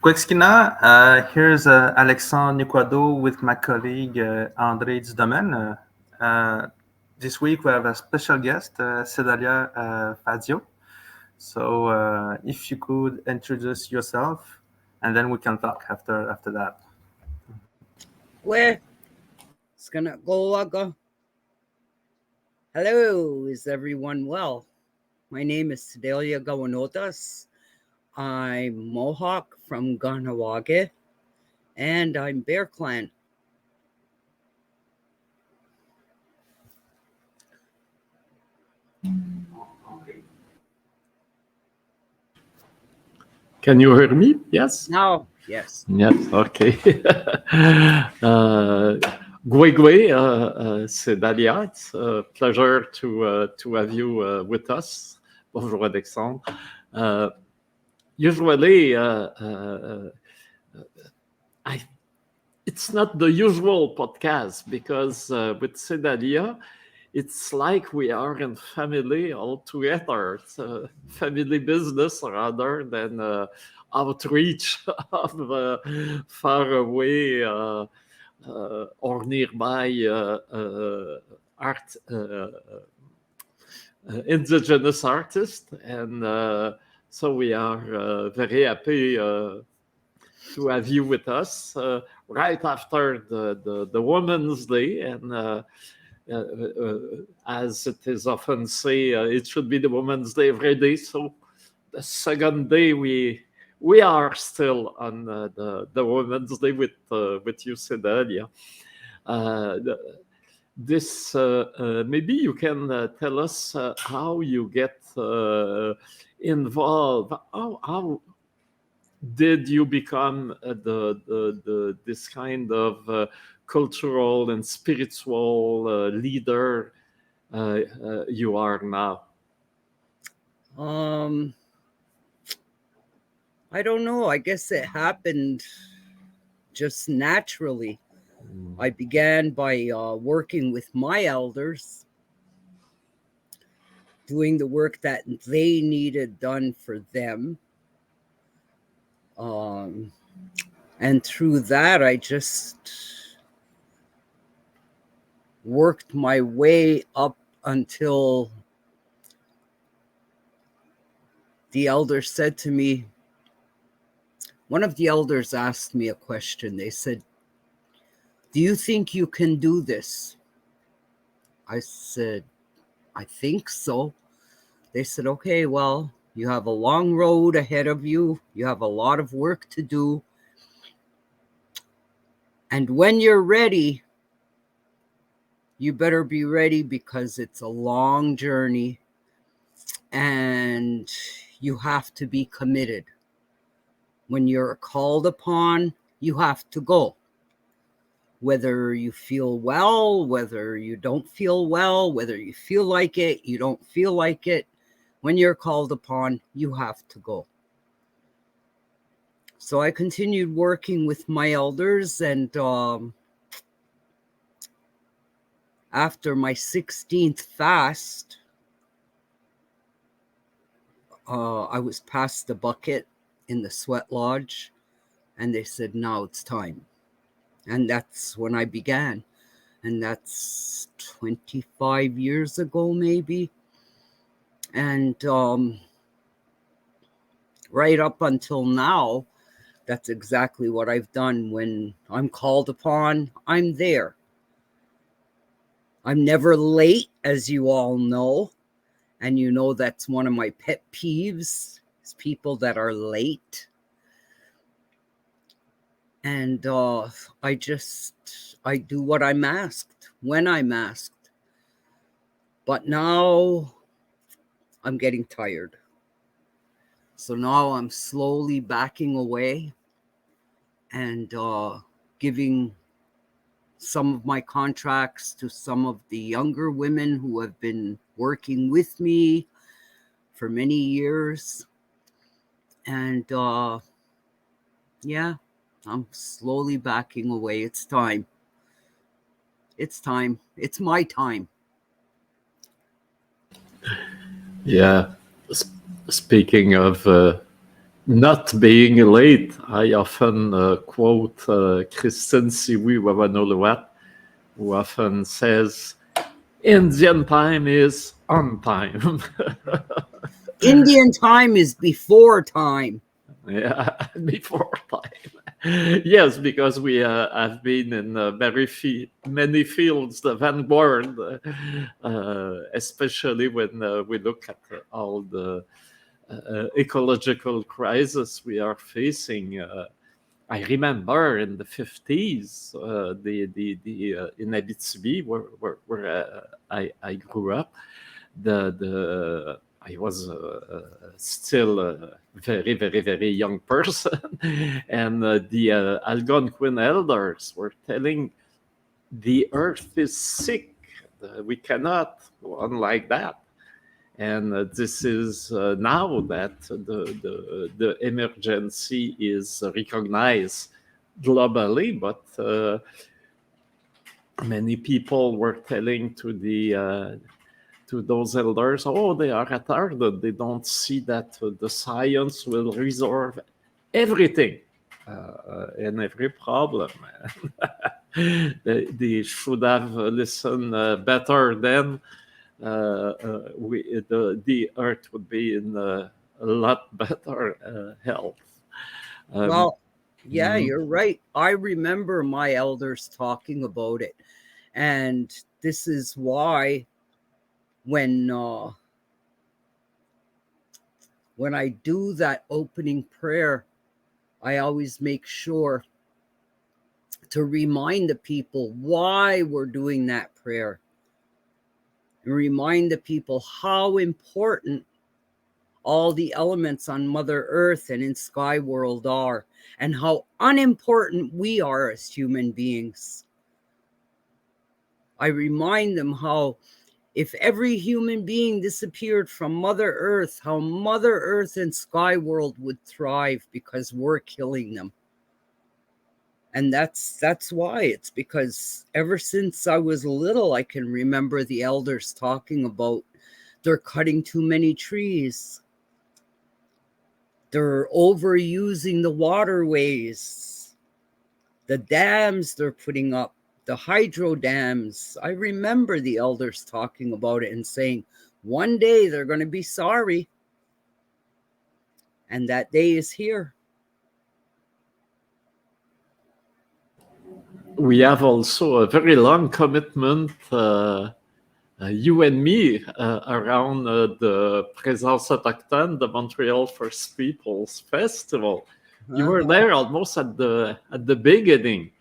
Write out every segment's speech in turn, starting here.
Kwekskina, here's Alexandre Niquado with my colleague André Dudomaine. This week we have a special guest, Sedalia Fazio. So if you could introduce yourself, and then we can talk after that. Where? It's gonna go. Hello, is everyone well? My name is Sedalia Kawennotas. I'm Mohawk from Kahnawake, and I'm Bear Clan. Can you hear me? Yes? Now, yes. Yes, okay. Gwe, Sedalia, it's a pleasure to have you with us. Bonjour, Alexandre. Usually, it's not the usual podcast because with Sedalia, it's like we are in family all together. It's a family business rather than outreach of far away or nearby art, indigenous artists. And so we are very happy to have you with us right after the Women's Day. And as it is often said, it should be the Women's Day every day. So the second day we are still on the Women's Day with you, Sedalia. This maybe you can tell us how you get involved. How did you become this kind of cultural and spiritual leader you are now? I don't know. I guess it happened just naturally. I began by working with my elders, doing the work that they needed done for them. And through that, I just worked my way up until the elder said to me, one of the elders asked me a question. They said, "Do you think you can do this?" I said, "I think so." They said, "Okay, well, you have a long road ahead of you. You have a lot of work to do. And when you're ready, you better be ready because it's a long journey and you have to be committed. When you're called upon, you have to go. Whether you feel well, whether you don't feel well, whether you feel like it, you don't feel like it, when you're called upon, you have to go." So I continued working with my elders, and after my 16th fast, I was passed the bucket in the sweat lodge, and they said, "Now it's time." And that's when I began. And that's 25 years ago, maybe. And right up until now, that's exactly what I've done. When I'm called upon, I'm there. I'm never late, as you all know. And you know that's one of my pet peeves, is people that are late. And I do what I'm asked, when I'm asked. But now I'm getting tired. So now I'm slowly backing away and giving some of my contracts to some of the younger women who have been working with me for many years. And yeah, I'm slowly backing away. It's time. It's time. It's my time. Yeah. Speaking of not being late, I often quote Christine Siwi Wawanoluat, who often says, Indian time is on time. Indian time is before time. Yeah, before time. Yes, because we have been in many fields, the vanguard, especially when we look at all the ecological crisis we are facing. I remember in the 50s, in Abitibi, where I grew up, I was still a very, very, very young person, and the Algonquin elders were telling the earth is sick. We cannot go on like that. And this is now that the emergency is recognized globally, but many people were telling to those elders, oh, they are retarded. They don't see that the science will resolve everything and every problem. They should have listened better then. The earth would be in a lot better health. Well, yeah, you're right. I remember my elders talking about it. And this is why when I do that opening prayer, I always make sure to remind the people why we're doing that prayer. And remind the people how important all the elements on Mother Earth and in Sky World are, and how unimportant we are as human beings. I remind them how if every human being disappeared from Mother Earth, how Mother Earth and Sky World would thrive because we're killing them. And that's why. It's because ever since I was little, I can remember the elders talking about they're cutting too many trees. They're overusing the waterways, the dams they're putting up, the hydro dams. I remember the elders talking about it and saying, one day they're going to be sorry. And that day is here. We have also a very long commitment, you and me, around the Présence Autochtone, the Montreal First Peoples Festival. You were there almost at the beginning.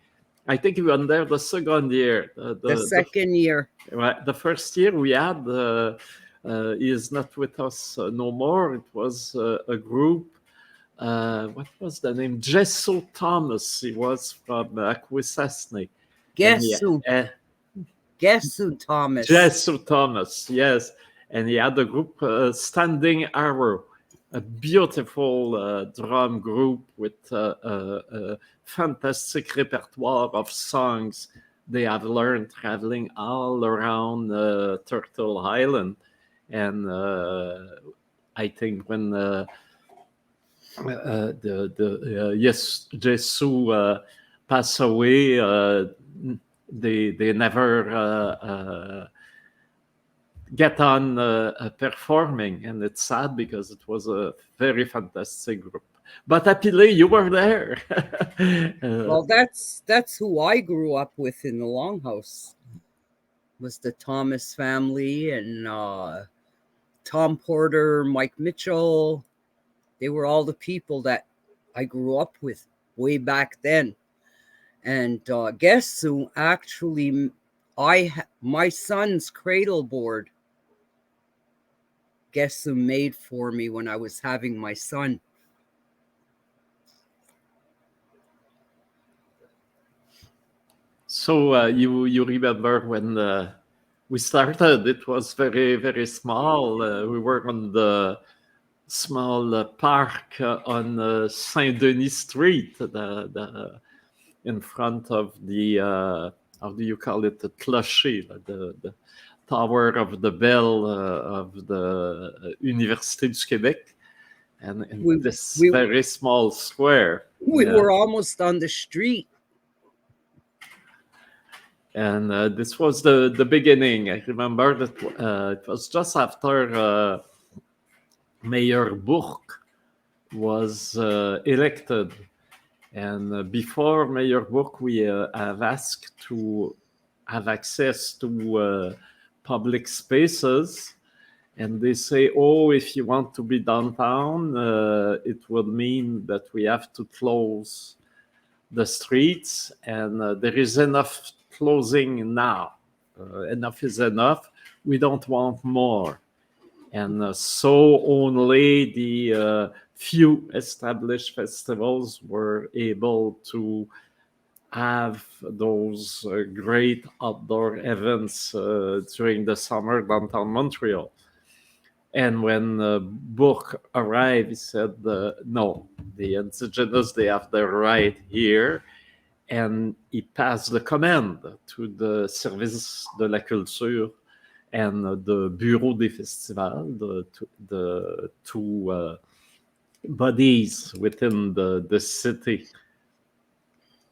I think you were there the second year. The second year. Right. The first year we had, he is not with us no more. It was a group. What was the name? Jesso Thomas. He was from Akwesasne. Gesso Thomas. Jesso Thomas, yes. And he had a group, Standing Arrow, a beautiful drum group with a fantastic repertoire of songs they have learned traveling all around Turtle Island. And I think when Jesu passed away, they never get on performing, and it's sad because it was a very fantastic group. But Apile, you were there. Well, that's who I grew up with in the Longhouse. Was the Thomas family and Tom Porter, Mike Mitchell. They were all the people that I grew up with way back then. And Gesso, actually, my son's cradle board, Gesso made for me when I was having my son. So you remember when we started, it was very, very small. We were on the small park on Saint-Denis Street, in front of the, how do you call it, the clocher, the tower of the bell of the Université du Québec. and in We- this we- very small square. We Yeah. were almost on the street. And this was the beginning. I remember that it was just after Mayor Burke was elected. And before Mayor Burke, we have asked to have access to public spaces. And they say, oh, if you want to be downtown, it would mean that we have to close the streets. And there is enough closing now. Enough is enough. We don't want more. And so only the few established festivals were able to have those great outdoor events during the summer downtown Montreal. And when Burke arrived, he said, no, the Indigenous, they have their right here. And he passed the command to the Service de la Culture and the Bureau des Festivals, the two bodies within the city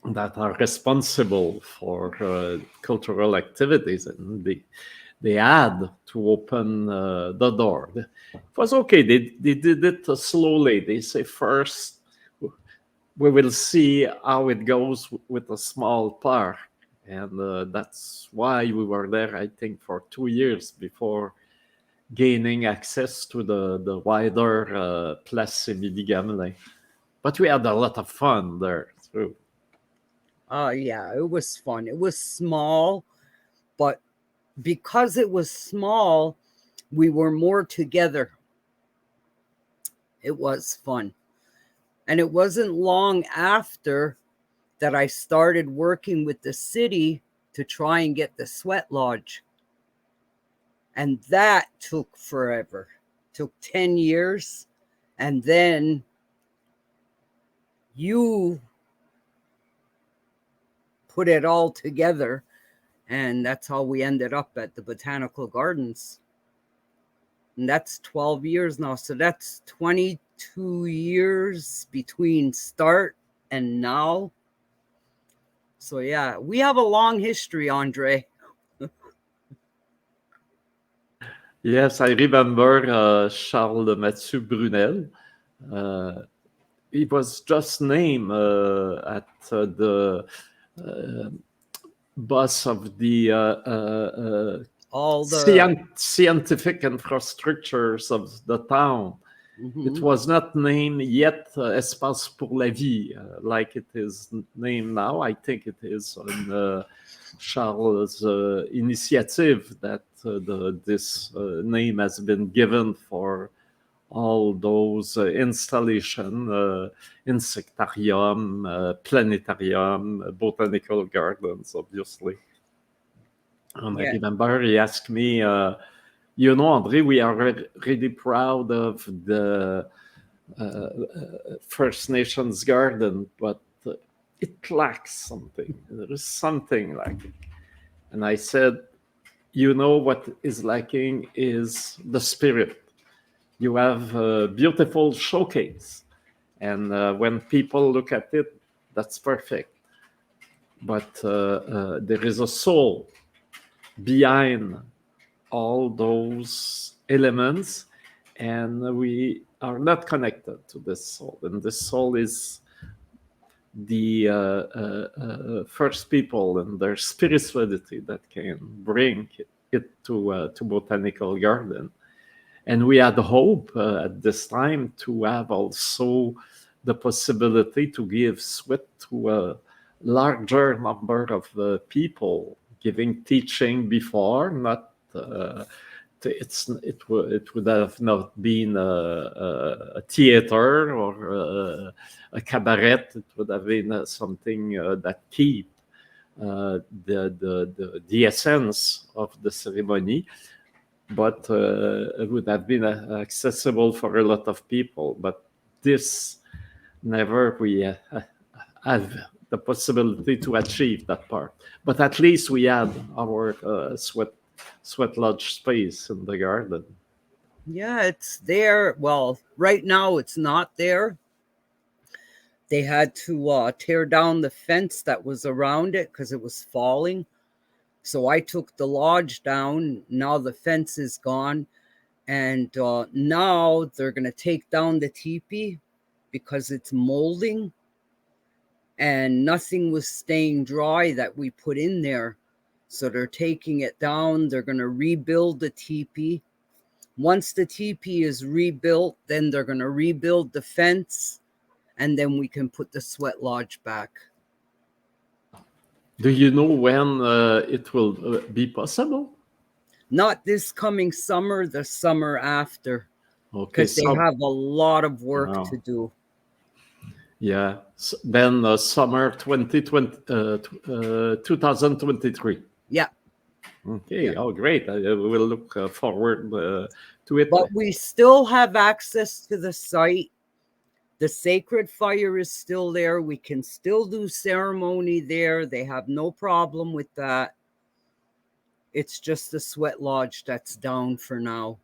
that are responsible for cultural activities. And they had to open the door. It was okay. They did it slowly. They say, first, we will see how it goes with a small park. And that's why we were there, I think, for 2 years before gaining access to the wider Place Émilie Gamelin. But we had a lot of fun there, too. Yeah, it was fun. It was small, but because it was small, we were more together. It was fun. And it wasn't long after that I started working with the city to try and get the sweat lodge. And that took forever. Took 10 years. And then you put it all together. And that's how we ended up at the Botanical Gardens. And that's 12 years now. So that's 22 years between start and now. So yeah, we have a long history, Andre. Yes, I remember Charles Mathieu Brunel. He was just named at the boss of the All the scientific infrastructures of the town. It was not named yet Espace pour la Vie, like it is named now. I think it is on Charles' initiative that this name has been given for all those installations, insectarium, planetarium, botanical gardens, obviously. And I remember he asked me, you know, Andre, we are really proud of the First Nations garden, but it lacks something. There is something lacking. And I said, you know, what is lacking is the spirit. You have a beautiful showcase. And when people look at it, that's perfect. But there is a soul behind all those elements, and we are not connected to this soul. And this soul is the first people and their spirituality that can bring it to Botanical Garden. And we had hope at this time to have also the possibility to give sweat to a larger number of people, giving teaching before, not it would have not been a theater or a cabaret. It would have been something that keep the essence of the ceremony, but it would have been accessible for a lot of people. But this never we have the possibility to achieve that part. But at least we had our sweat lodge space in the garden. Yeah, it's there. Well, right now it's not there. They had to tear down the fence that was around it because it was falling. So I took the lodge down. Now the fence is gone. And now they're going to take down the teepee because it's molding. And nothing was staying dry that we put in there. So they're taking it down. They're going to rebuild the teepee. Once the teepee is rebuilt, then they're going to rebuild the fence. And then we can put the sweat lodge back. Do you know when it will be possible? Not this coming summer, the summer after. Okay, Because they have a lot of work to do. Yeah. Then summer 2023. Yeah. Okay. Yeah. Oh, great. I will look forward to it. But we still have access to the site. The sacred fire is still there. We can still do ceremony there. They have no problem with that. It's just the sweat lodge that's down for now.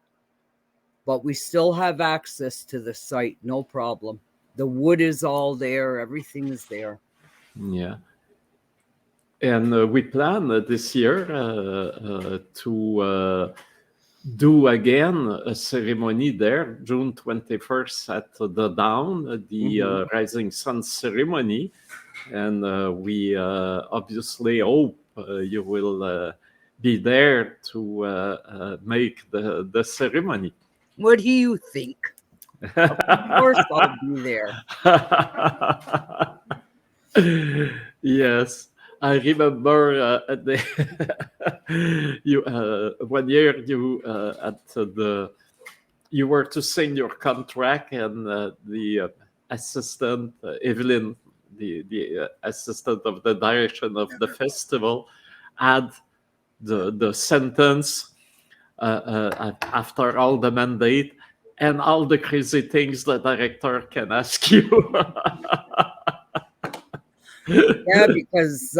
But we still have access to the site. No problem. The wood is all there. Everything is there. Yeah. And we plan this year to do again a ceremony there, June 21st at the Down, the Rising Sun ceremony. And we obviously hope you will be there to make the ceremony. What do you think? Of course I'll be there. Yes. I remember you 1 year you were to sign your contract, and the assistant Evelyn, the assistant of the direction of the festival, had the sentence after all the mandate and all the crazy things the director can ask you. Yeah, because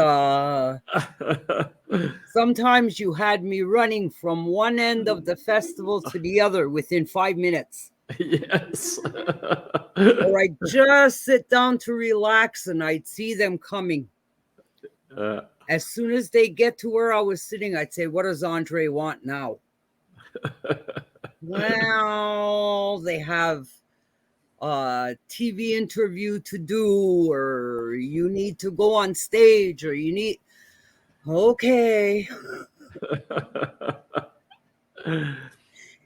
sometimes you had me running from one end of the festival to the other within 5 minutes. Yes. Or I'd just sit down to relax and I'd see them coming. As soon as they get to where I was sitting, I'd say, what does Andre want now? Well, they have a TV interview to do, or you need to go on stage, or you need... Okay.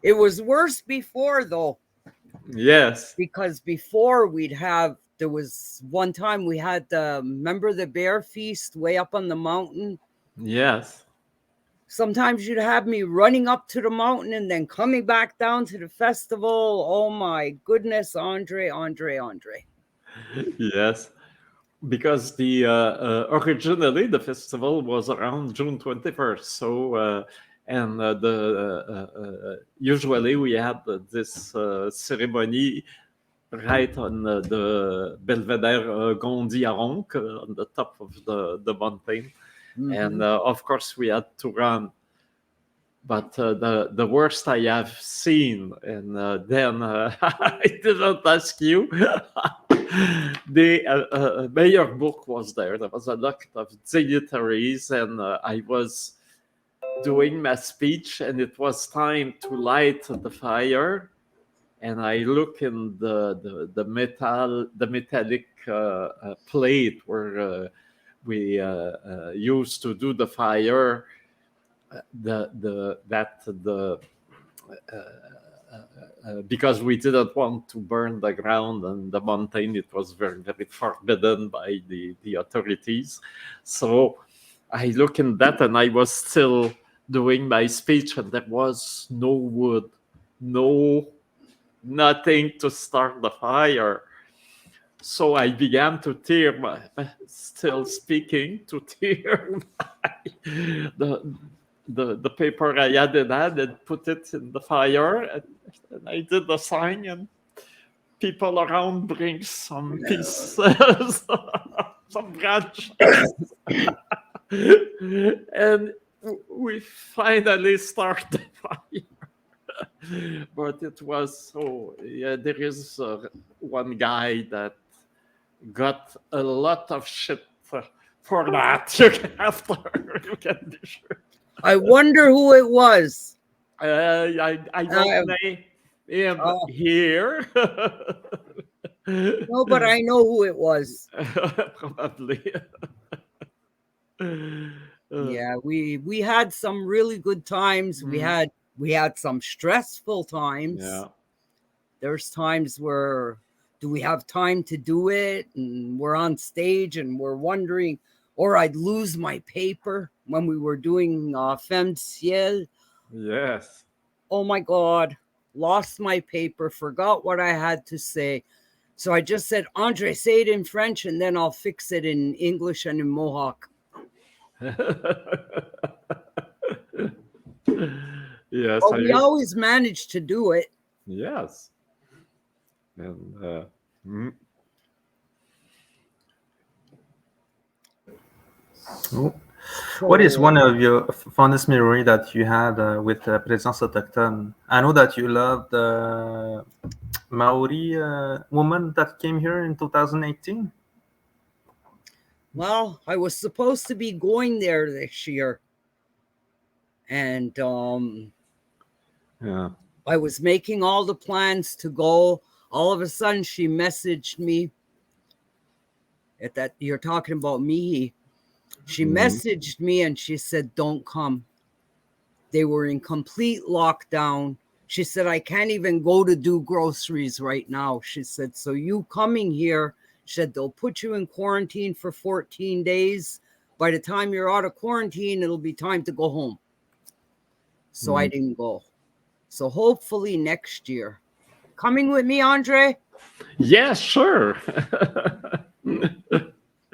It was worse before, though. Yes. Because before there was one time we had remember the bear feast way up on the mountain? Yes. Sometimes you'd have me running up to the mountain and then coming back down to the festival. Oh my goodness, Andre. Yes, because the originally the festival was around June 21st. So and usually we had this ceremony right on the Belvedere Gondiaronc on the top of the mountain. And of course we had to run, but the worst I have seen, and then I didn't ask you. The mayor book was there. There was a lot of dignitaries, and I was doing my speech, and it was time to light the fire. And I look in the metallic plate where we used to do the fire, because we didn't want to burn the ground and the mountain. It was very, very forbidden by the authorities. So I look in that, and I was still doing my speech, and there was no wood, nothing to start the fire. So I began to tear, still speaking, to tear the paper I had in hand and put it in the fire. And I did the sign, and people around bring some pieces, some branches. And we finally start the fire. But it was so. Yeah, there is one guy that got a lot of shit for that. You can be sure. I wonder who it was. I don't know him here. No, but I know who it was. Probably. Yeah, we had some really good times. We had some stressful times. Yeah. There's times where do we have time to do it? And we're on stage and we're wondering, or I'd lose my paper when we were doing Femme Ciel. Yes. Oh my God, lost my paper, forgot what I had to say. So I just said, Andre, say it in French and then I'll fix it in English and in Mohawk. Yes. But we always managed to do it. Yes. And What is one of your fondest memory that you had with Présence Autochtone? I know that you loved the Maori woman that came here in 2018. Well, I was supposed to be going there this year. And yeah. I was making all the plans to go. All of a sudden, she messaged me. At that, you're talking about Mihi. She messaged me and she said, don't come. They were in complete lockdown. She said, I can't even go to do groceries right now. She said, so you coming here, she said, they'll put you in quarantine for 14 days. By the time you're out of quarantine, it'll be time to go home. So I didn't go. So hopefully next year. Coming with me, Andre? Yeah, sure.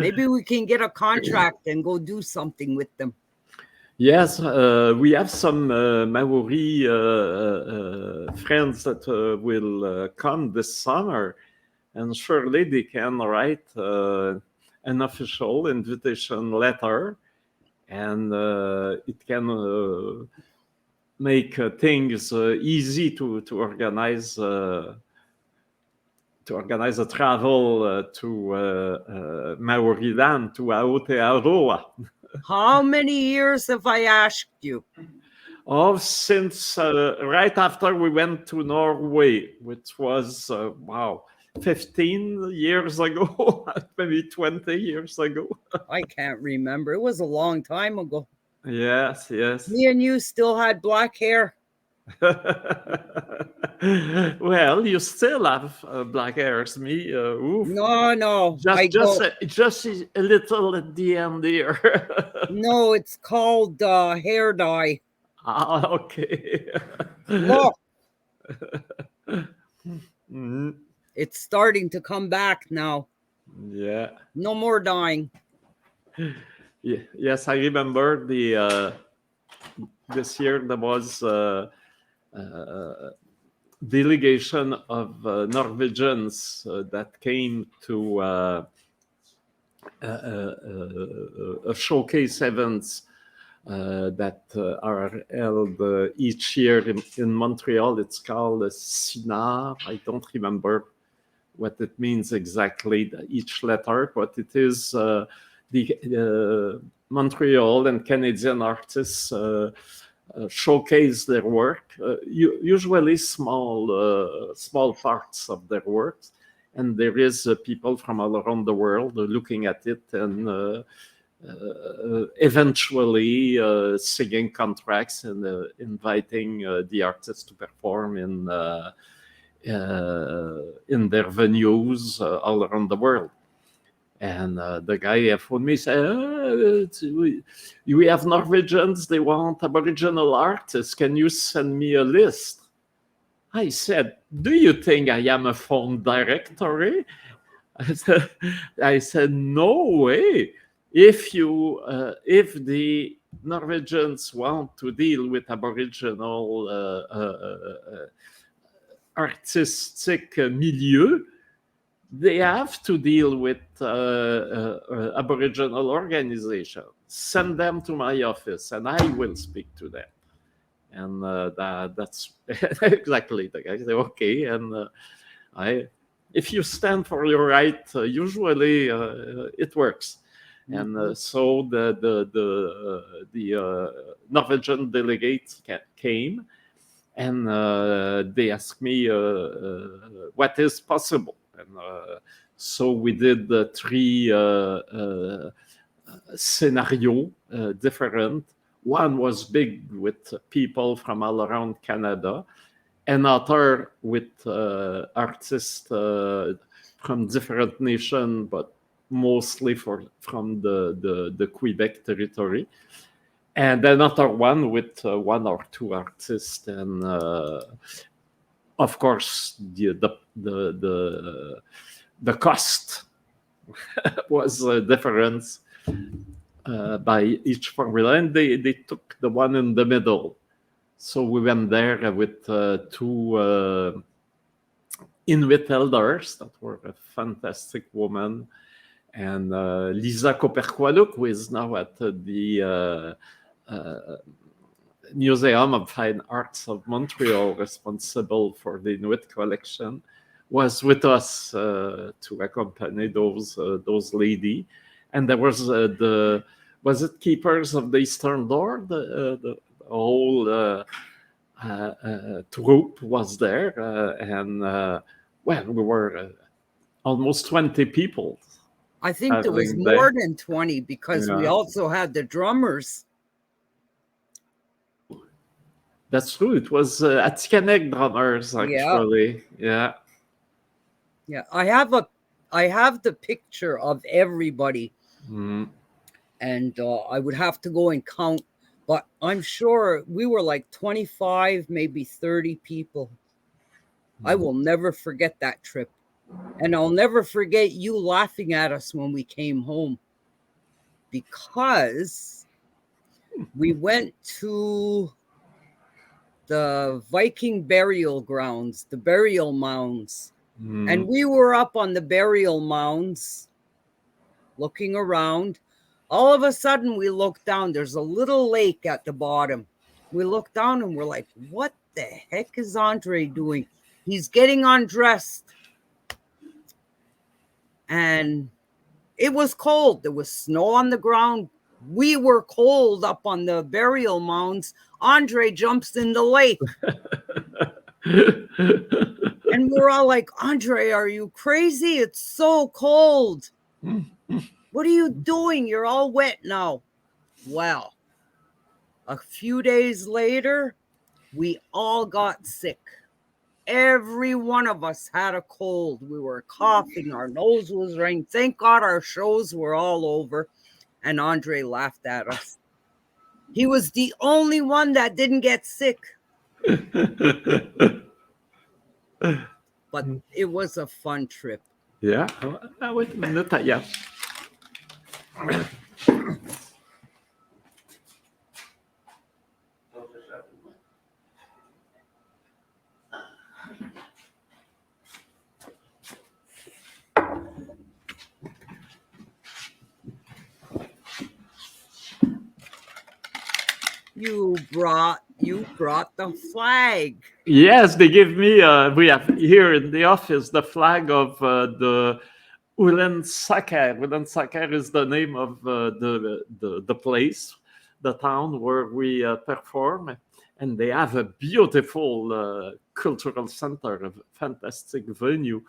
Maybe we can get a contract and go do something with them. Yes, we have some Maori friends that will come this summer, and surely they can write an official invitation letter, and it can make things easy to organize. To organize a travel to Maori land, to Aotearoa. How many years have I asked you? Oh, since right after we went to Norway, which was, 15 years ago, maybe 20 years ago. I can't remember. It was a long time ago. Yes, yes. Me and you still had black hair. Well, you still have black hairs, me. Oof. No. Just a little at the end here. No, it's called hair dye. Ah, okay. Look. It's starting to come back now. Yeah. No more dyeing. Yeah. Yes, I remember this year there was delegation of Norwegians that came to a showcase events that are held each year in Montreal. It's called SINAR. I don't remember what it means exactly, each letter, but it is the Montreal and Canadian artists showcase their work, usually small parts of their works, and there is people from all around the world looking at it and eventually singing contracts and inviting the artists to perform in their venues all around the world. And the guy phoned me, said, we have Norwegians, they want Aboriginal artists. Can you send me a list? I said, do you think I am a phone directory? I said, no way. If the Norwegians want to deal with Aboriginal artistic milieu, they have to deal with Aboriginal organizations. Send them to my office and I will speak to them. And that's exactly the guy said, okay. And if you stand for your right, usually it works. And so the Norwegian delegates came, and they asked me what is possible. And so we did the 3 scenario different. One was big with people from all around Canada, another with artists from different nations, but mostly from the Quebec territory, and another one with 1 or 2 artists, and of course the cost was a difference by each formula, and they took the one in the middle. So we went there with 2 Inuit elders that were a fantastic woman, and Lisa Koperkwaluk, who is now at the Museum of Fine Arts of Montreal, responsible for the Inuit collection, was with us to accompany those ladies. And there was was it Keepers of the Eastern Door? The whole troupe was there, and well, we were almost 20 people. I think there was more than 20 because we also had the drummers. That's true. It was Atikamekw drummers, actually. Yeah. I have the picture of everybody, and I would have to go and count, but I'm sure we were like 25, maybe 30 people. I will never forget that trip, and I'll never forget you laughing at us when we came home, because we went to the Viking burial grounds, the burial mounds. And we were up on the burial mounds looking around. All of a sudden, we look down. There's a little lake at the bottom. We look down and we're like, what the heck is Andre doing? He's getting undressed. And it was cold. There was snow on the ground. We were cold up on the burial mounds. Andre jumps in the lake. And we're all like, Andre, are you crazy? It's so cold. What are you doing? You're all wet now. Well, a few days later, we all got sick. Every one of us had a cold. We were coughing. Our nose was running. Thank God our shows were all over. And Andre laughed at us. He was the only one that didn't get sick. But it was a fun trip. Yeah. Wait a minute. Yeah. You brought the flag. Yes, they give me. We have here in the office the flag of the Ulensaker. Ulensaker is the name of the place, the town where we perform, and they have a beautiful cultural center, a fantastic venue.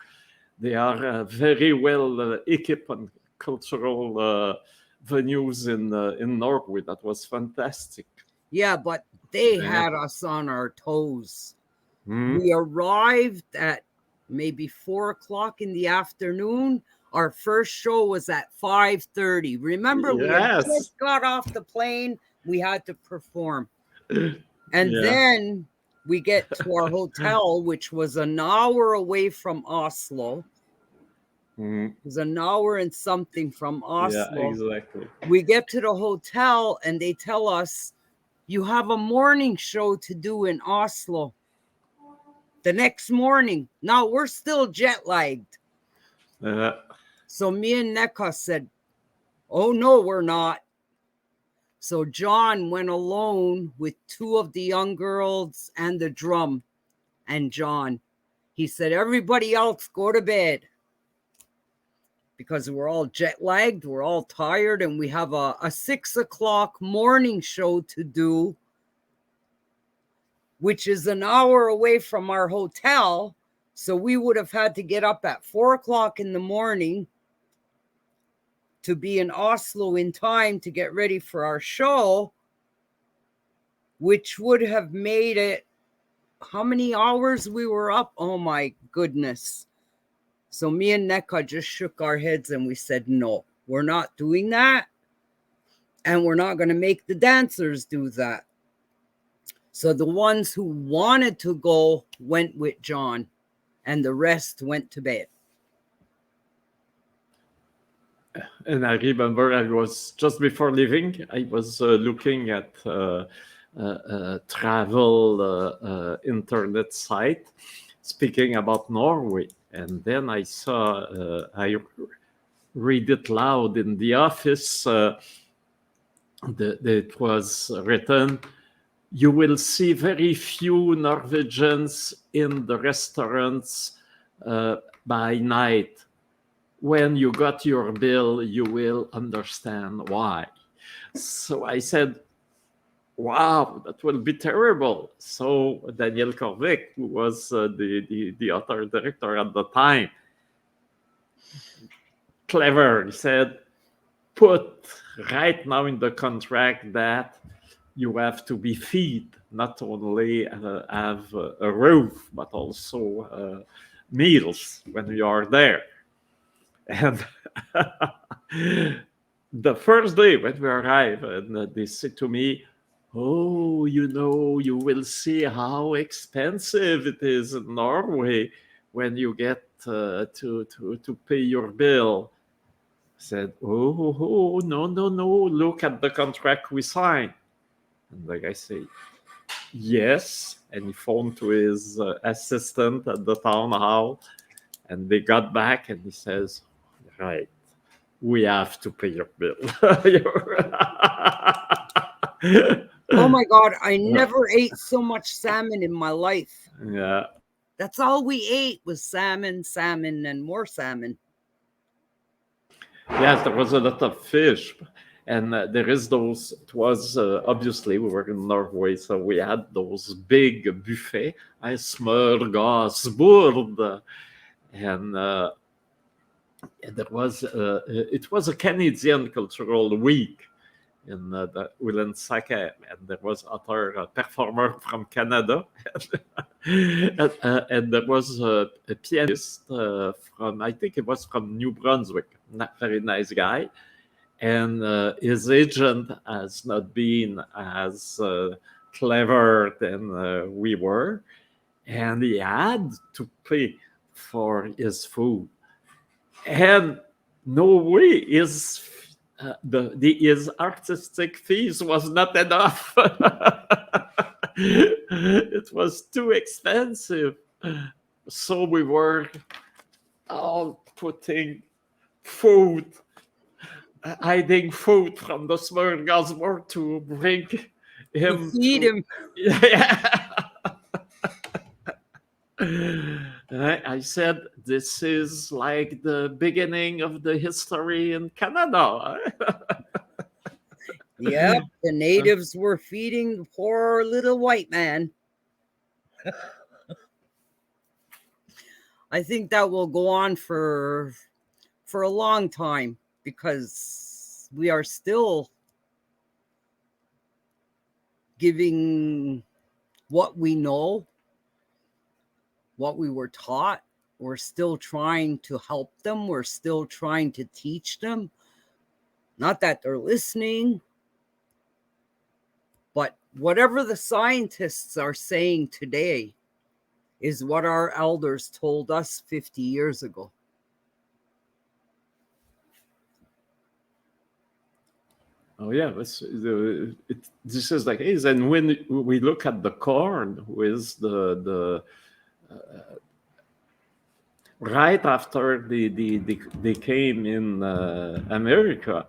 They are very well equipped on cultural venues in Norway. That was fantastic. Yeah, but they had us on our toes. We arrived at maybe 4:00 in the afternoon. Our first show was at 5:30. Remember, we had just got off the plane. We had to perform. And then we get to our hotel, which was an hour away from Oslo. It was an hour and something from Oslo. Yeah, exactly. We get to the hotel and they tell us, you have a morning show to do in Oslo the next morning. Now we're still jet lagged. So me and Kanien'kehá said, oh no, we're not. So John went alone with two of the young girls and the drum. And John, he said, everybody else go to bed. Because we're all jet lagged, we're all tired, and we have a 6 o'clock morning show to do, which is an hour away from our hotel. So we would have had to get up at 4 o'clock in the morning to be in Oslo in time to get ready for our show, which would have made it how many hours we were up? Oh my goodness. So me and Nneka just shook our heads and we said, no, we're not doing that. And we're not going to make the dancers do that. So the ones who wanted to go went with John and the rest went to bed. And I remember I was just before leaving, I was looking at travel internet site speaking about Norway. And then I saw, I read it loud in the office. It was written, you will see very few Norwegians in the restaurants by night. When you got your bill, you will understand why. So I said, wow, that will be terrible. So Daniel Korvik, who was the author director at the time, clever, he said, put right now in the contract that you have to be fed, not only have a roof, but also meals when you are there. And the first day when we arrived, and they said to me, oh, you know, you will see how expensive it is in Norway when you get to pay your bill. I said, oh, no, look at the contract we signed. And the guy said, yes. And he phoned to his assistant at the town hall. And they got back and he says, right, we have to pay your bill. Oh my God, I never ate so much salmon in my life. Yeah. That's all we ate was salmon, and more salmon. Yes, there was a lot of fish. And there is those, it was, obviously, we were in Norway, so we had those big buffet, smørgåsbord. And there was, it was a Canadian cultural week in the Wollensake, and there was other performer from Canada, and there was a pianist from, I think it was from New Brunswick, not very nice guy, and his agent has not been as clever than we were, and he had to pay for his food, and no way his his artistic fees was not enough. It was too expensive. So we were all putting food, hiding food from the smørgåsbord to bring him. To feed him. Yeah. I said, this is like the beginning of the history in Canada. Yep, the natives were feeding the poor little white man. I think that will go on for a long time because we are still giving what we know, what we were taught. We're still trying to help them. We're still trying to teach them. Not that they're listening, but whatever the scientists are saying today is what our elders told us 50 years ago. Oh yeah, this is like this. And when we look at the corn with the right after they came in America,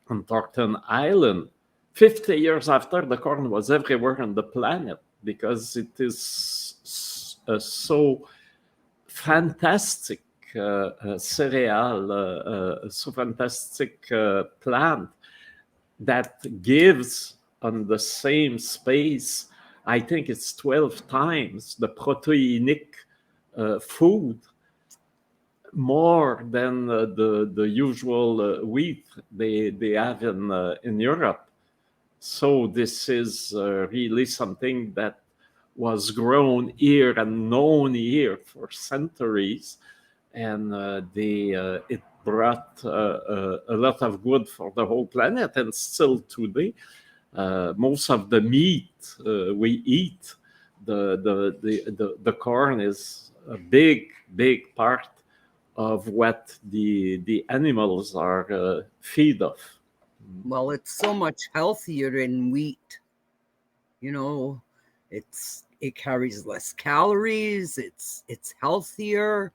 on Thornton Island, 50 years after the corn was everywhere on the planet, because it is so fantastic cereal, so fantastic plant that gives on the same space, I think it's 12 times the proteinic food, more than the usual wheat they have in Europe. So this is really something that was grown here and known here for centuries, and it brought a lot of good for the whole planet. And still today, most of the meat we eat, the corn is a big part of what the animals are feed of. Well, it's so much healthier than wheat. You know, it carries less calories. It's healthier.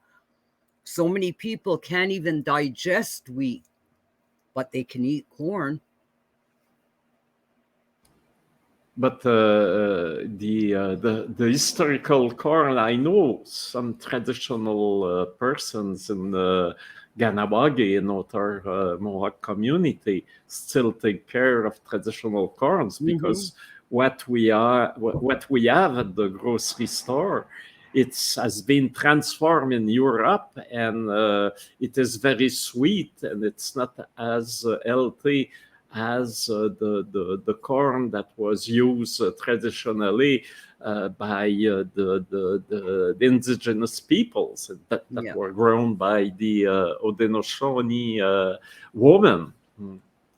So many people can't even digest wheat, but they can eat corn. But the historical corn, I know some traditional persons in the Kahnawake, in our Mohawk community, still take care of traditional corns, because what we have at the grocery store, it has been transformed in Europe, and it is very sweet, and it's not as healthy as the corn that was used traditionally by the indigenous peoples that were grown by the Haudenosaunee woman.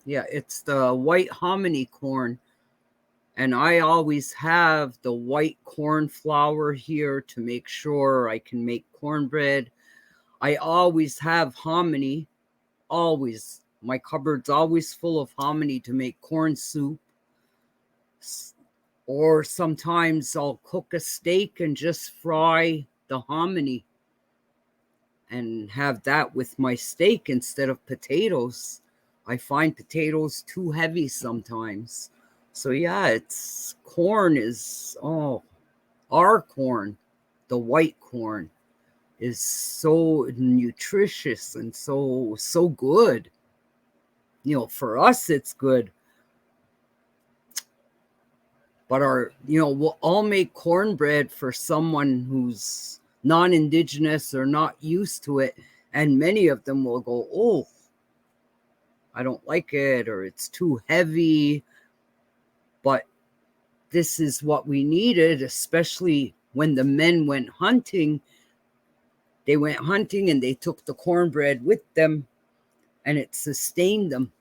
Yeah, it's the white hominy corn. And I always have the white corn flour here to make sure I can make cornbread. I always have hominy, always. My cupboard's always full of hominy to make corn soup. Or sometimes I'll cook a steak and just fry the hominy and have that with my steak instead of potatoes. I find potatoes too heavy sometimes. So yeah, corn is, our corn, the white corn, is so nutritious and so good. You know, for us, it's good. But we'll all make cornbread for someone who's non-Indigenous or not used to it. And many of them will go, oh, I don't like it, or it's too heavy. But this is what we needed, especially when the men went hunting. They went hunting and they took the cornbread with them, and it sustained them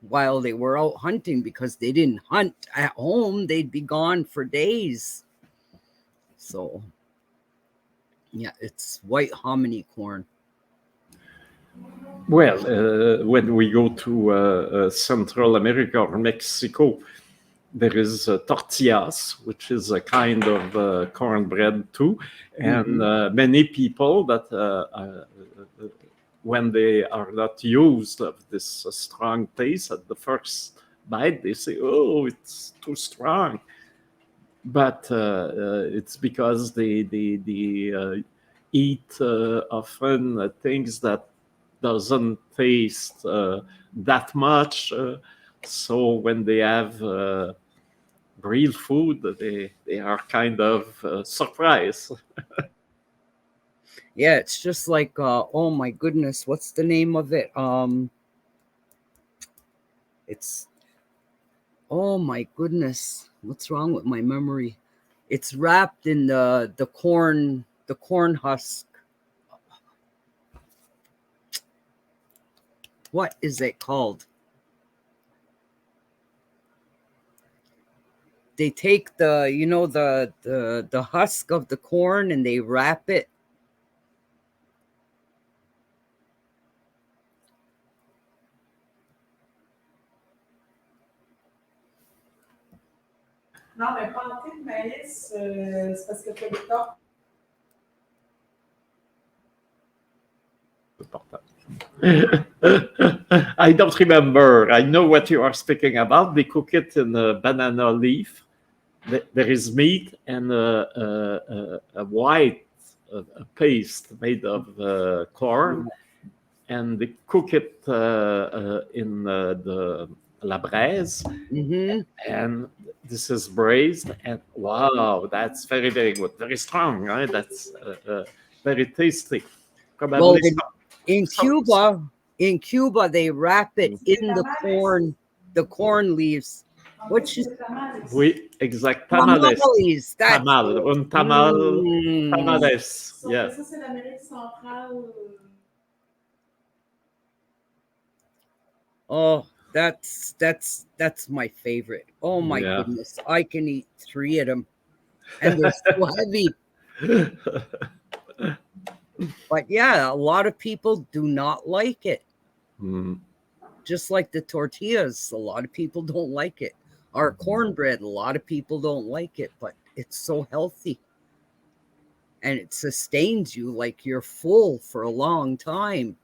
while they were out hunting, because they didn't hunt at home. They'd be gone for days. So, yeah, it's white hominy corn. Well, when we go to Central America or Mexico, there is tortillas, which is a kind of cornbread too. And many people that when they are not used of this strong taste at the first bite, they say, oh, it's too strong. But it's because they eat often things that doesn't taste that much. So when they have real food, they are kind of surprised. Yeah, it's just like, oh my goodness, what's the name of it? It's, oh my goodness, what's wrong with my memory? It's wrapped in the corn husk. What is it called? They take the husk of the corn and they wrap it. Non, mais planter de maïs, c'est parce que tu as des torts. Important. I don't remember. I know what you are speaking about. They cook it in a banana leaf. There is meat and a white a paste made of corn, and they cook it in the la braise, and this is braised. And wow, that's very, very good, very strong, right? That's very tasty. Probably Well, in Cuba, they wrap it in the corn leaves. What's Oui, exact. Tamales. tamales? Tamal. Un tamal. Tamales. Yes. Ça, c'est l'Amérique centrale. Oh, that's my favorite. Oh my goodness, I can eat 3 of them, and they're so heavy. But yeah, a lot of people do not like it. Just like the tortillas, a lot of people don't like it. Our cornbread, a lot of people don't like it, but it's so healthy. And it sustains you, like you're full for a long time.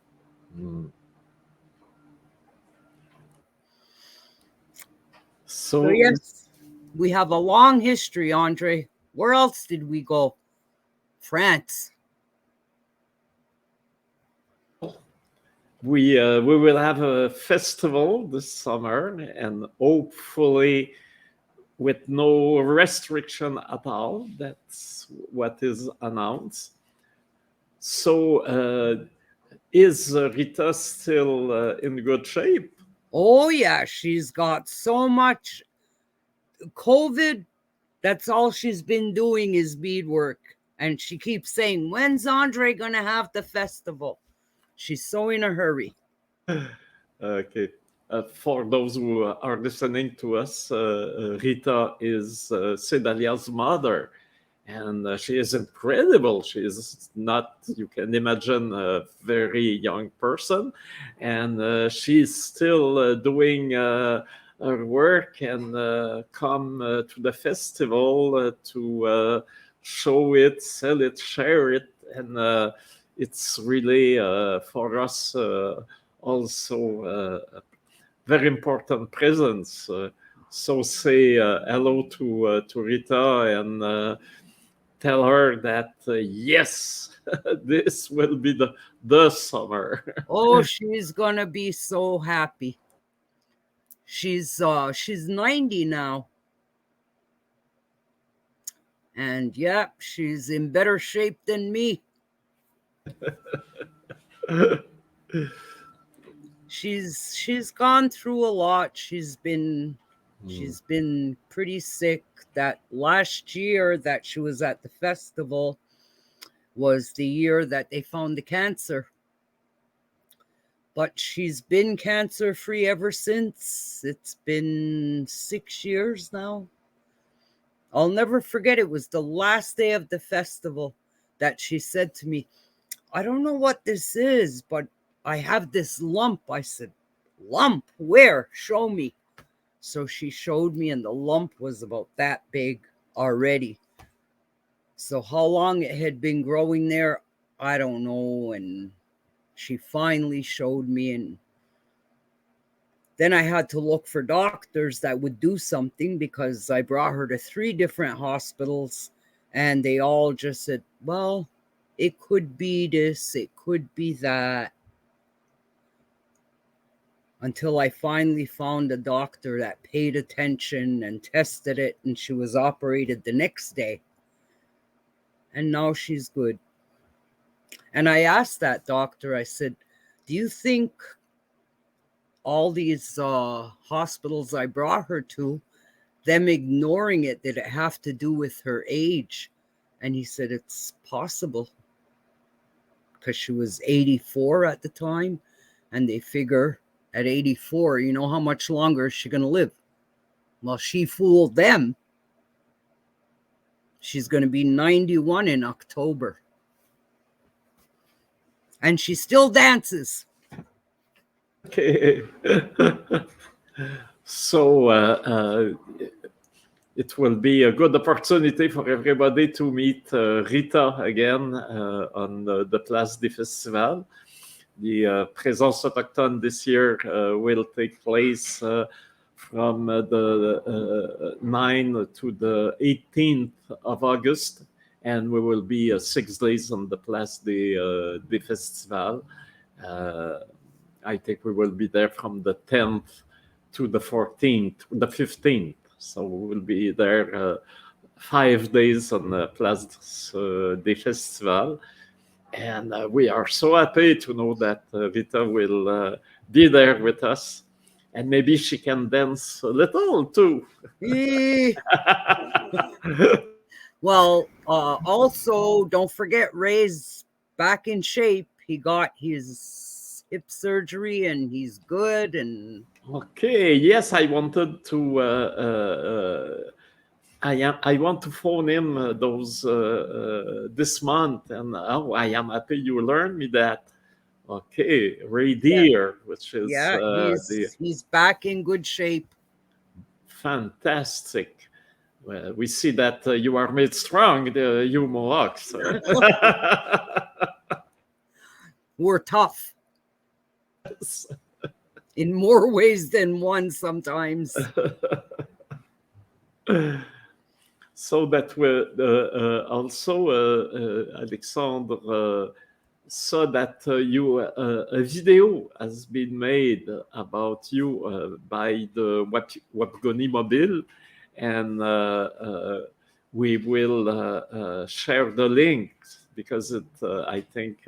So yes, we have a long history, Andre. Where else did we go? France. We will have a festival this summer, and hopefully with no restriction at all. That's what is announced. So is Rita still in good shape? Oh yeah, she's got so much COVID. That's all she's been doing is beadwork. And she keeps saying, when's Andre going to have the festival? She's so in a hurry. Okay. For those who are listening to us, Rita is Sedalia's mother. And she is incredible. She is not, you can imagine, a very young person. And she's still doing her work and come to the festival to show it, sell it, share it. And it's really, for us, also a very important presence. So say hello to Rita and tell her that yes, this will be the summer. Oh, she's gonna be so happy. She's 90 now. And yeah, she's in better shape than me. She's gone through a lot. She's been pretty sick. That last year that she was at the festival was the year that they found the cancer. But she's been cancer-free ever since. It's been 6 years now. I'll never forget, it was the last day of the festival that she said to me, I don't know what this is, but I have this lump. I said, lump? Where? Show me. So she showed me, and the lump was about that big already. So how long it had been growing there, I don't know. And she finally showed me, and then I had to look for doctors that would do something because I brought her to 3 different hospitals, and they all just said, well, it could be this, it could be that. Until I finally found a doctor that paid attention and tested it, and she was operated the next day. And now she's good. And I asked that doctor, I said, do you think all these hospitals I brought her to, them ignoring it, did it have to do with her age? And he said, it's possible. Because she was 84 at the time, and they figure at 84, you know how much longer is she going to live? Well, she fooled them. She's going to be 91 in October. And she still dances. Okay. So it will be a good opportunity for everybody to meet Rita again on the Place des Festivals. The Présence Autochtone this year will take place from the 9th to the 18th of August, and we will be 6 days on the Place des Festivals. I think we will be there from the 10th to the 14th, the 15th. So we will be there 5 days on the Place des Festivals. And we are so happy to know that Vita will be there with us. And maybe she can dance a little too. Well, also, don't forget Ray's back in shape. He got his hip surgery and he's good. And okay, yes, I wanted to. I want to phone him those this month, and I am happy you learned me that. Okay, Ray Deer, which is he's back in good shape. Fantastic. Well, we see that you are made strong, you Mohawks. We're tough. Yes. In more ways than one sometimes. So that we also, Alexandre, saw that a video has been made about you by the Wapgoni Mobile, and we will share the link because I think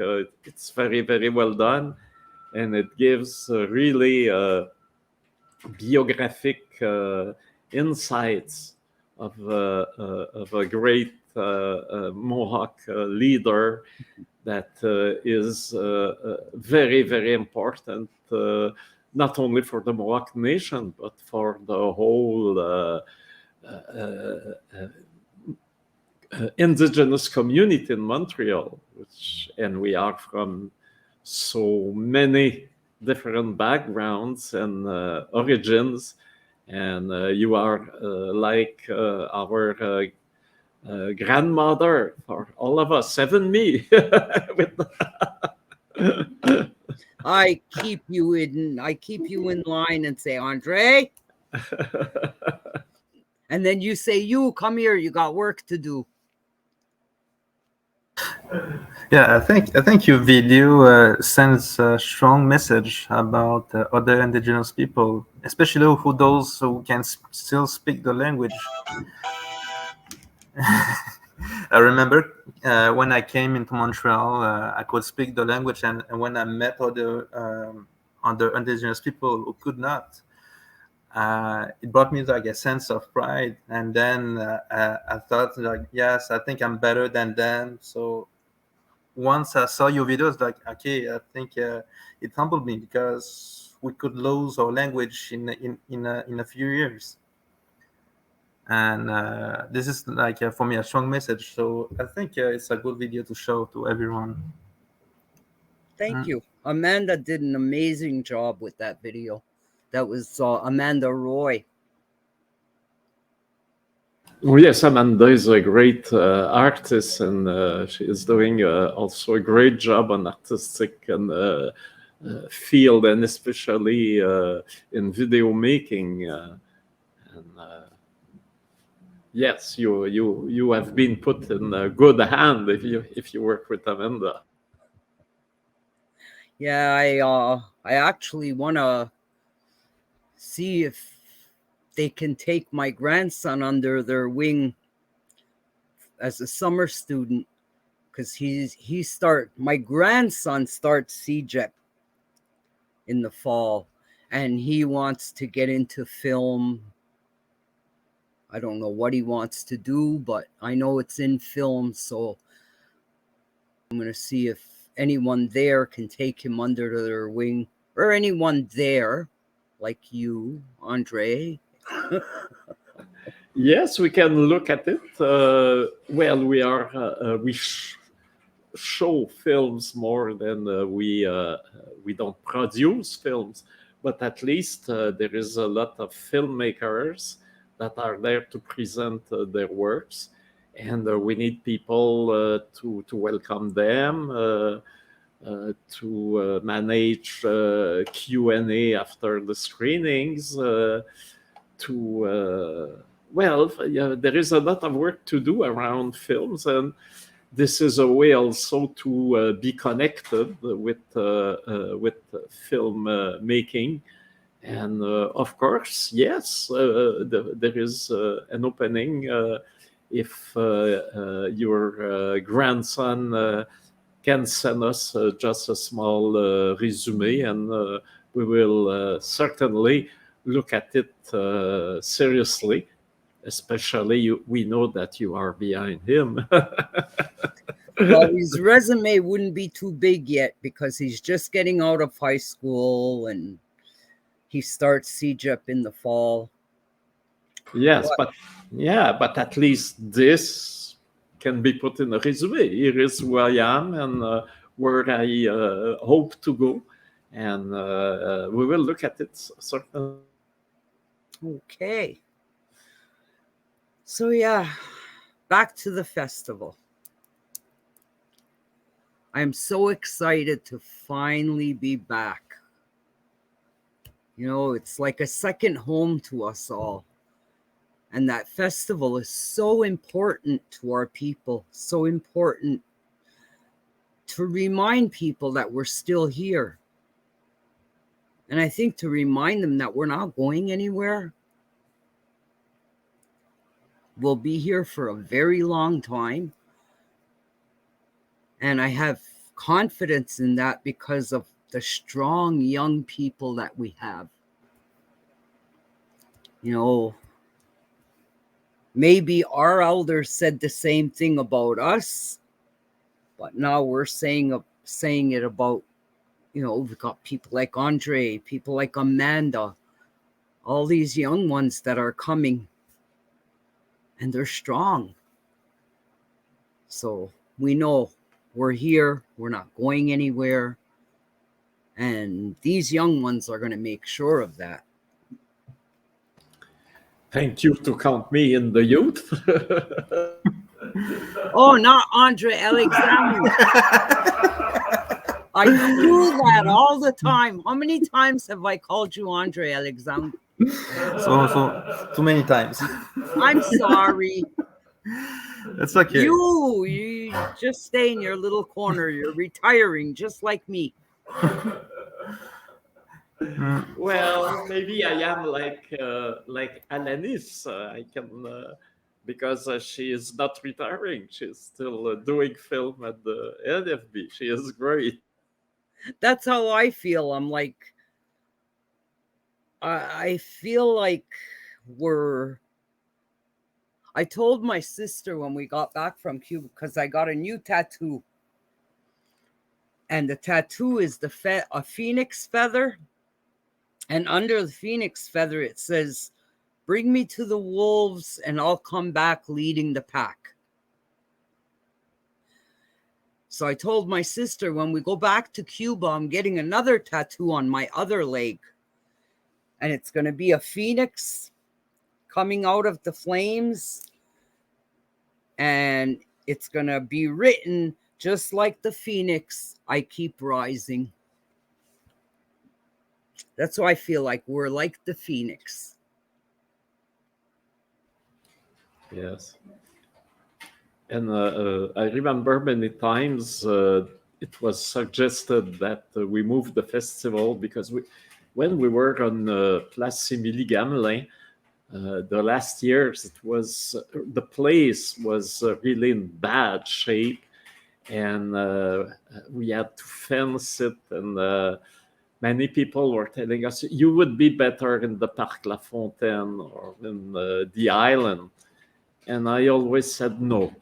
it's very, very well done, and it gives really biographic insights of a great Mohawk leader that is very, very important, not only for the Mohawk Nation, but for the whole Indigenous community in Montreal, and we are from so many different backgrounds and origins, and you are like our grandmother for all of us, even me. I keep you in line and say, Andre, and then you say, you come here, you got work to do. Yeah, I think your video sends a strong message about other Indigenous people, especially who those who can still speak the language. I remember when I came into Montreal, I could speak the language, and when I met other Indigenous people who could not, it brought me like a sense of pride. And then I thought, like, yes, I think I'm better than them. So once I saw your videos, like, okay, I think it humbled me because we could lose our language in a few years. And this is like for me a strong message. So I think it's a good video to show to everyone. Thank you. Amanda did an amazing job with that video. That was Amanda Roy. Oh, yes, Amanda is a great artist, and she is doing also a great job on artistic and field, and especially in video making. Yes, you have been put in a good hand if you work with Amanda. Yeah, I actually want to see if they can take my grandson under their wing as a summer student, because my grandson starts CJEP in the fall, and he wants to get into film. I don't know what he wants to do, but I know it's in film, so I'm going to see if anyone there can take him under their wing, or anyone there, like you, Andre. Yes, we can look at it. Well, we show films more than we don't produce films, but at least there is a lot of filmmakers that are there to present their works, and we need people to welcome them. to manage Q&A after the screenings, there is a lot of work to do around films, and this is a way also to be connected with film making. And of course, yes, there is an opening if your grandson can send us just a small resume, and we will certainly look at it seriously. Especially, we know that you are behind him. Well, his resume wouldn't be too big yet because he's just getting out of high school and he starts CJEP in the fall. Yes, but at least this can be put in a resume. Here is who I am and where I hope to go, and we will look at it certainly. Okay. So yeah, back to the festival. I'm so excited to finally be back. You know, it's like a second home to us all. And that festival is so important to our people, so important to remind people that we're still here. And I think to remind them that we're not going anywhere. We'll be here for a very long time. And I have confidence in that because of the strong young people that we have. You know, maybe our elders said the same thing about us, but now we're saying it about, you know, we've got people like Andre, people like Amanda, all these young ones that are coming, and they're strong. So we know we're here, we're not going anywhere, and these young ones are going to make sure of that. Thank you to count me in the youth. Oh, not Andre Alexander. I do that all the time. How many times have I called you Andre Alexander? So too many times. I'm sorry. It's okay. You just stay in your little corner. You're retiring just like me. Well, maybe I am like Alanis. I can because she is not retiring. She's still doing film at the NFB. She is great. That's how I feel. I'm like, I feel like I told my sister when we got back from Cuba, because I got a new tattoo. And the tattoo is a phoenix feather. And under the phoenix feather, it says, "Bring me to the wolves and I'll come back leading the pack." So I told my sister, when we go back to Cuba, I'm getting another tattoo on my other leg. And it's going to be a phoenix coming out of the flames. And it's going to be written, "Just like the phoenix, I keep rising." That's why I feel like we're like the phoenix. Yes. And I remember many times it was suggested that we move the festival because when we were on Place Émilie-Gamelin, the last years, the place was really in bad shape, and we had to fence it, and many people were telling us, you would be better in the Parc La Fontaine or in the island. And I always said, no,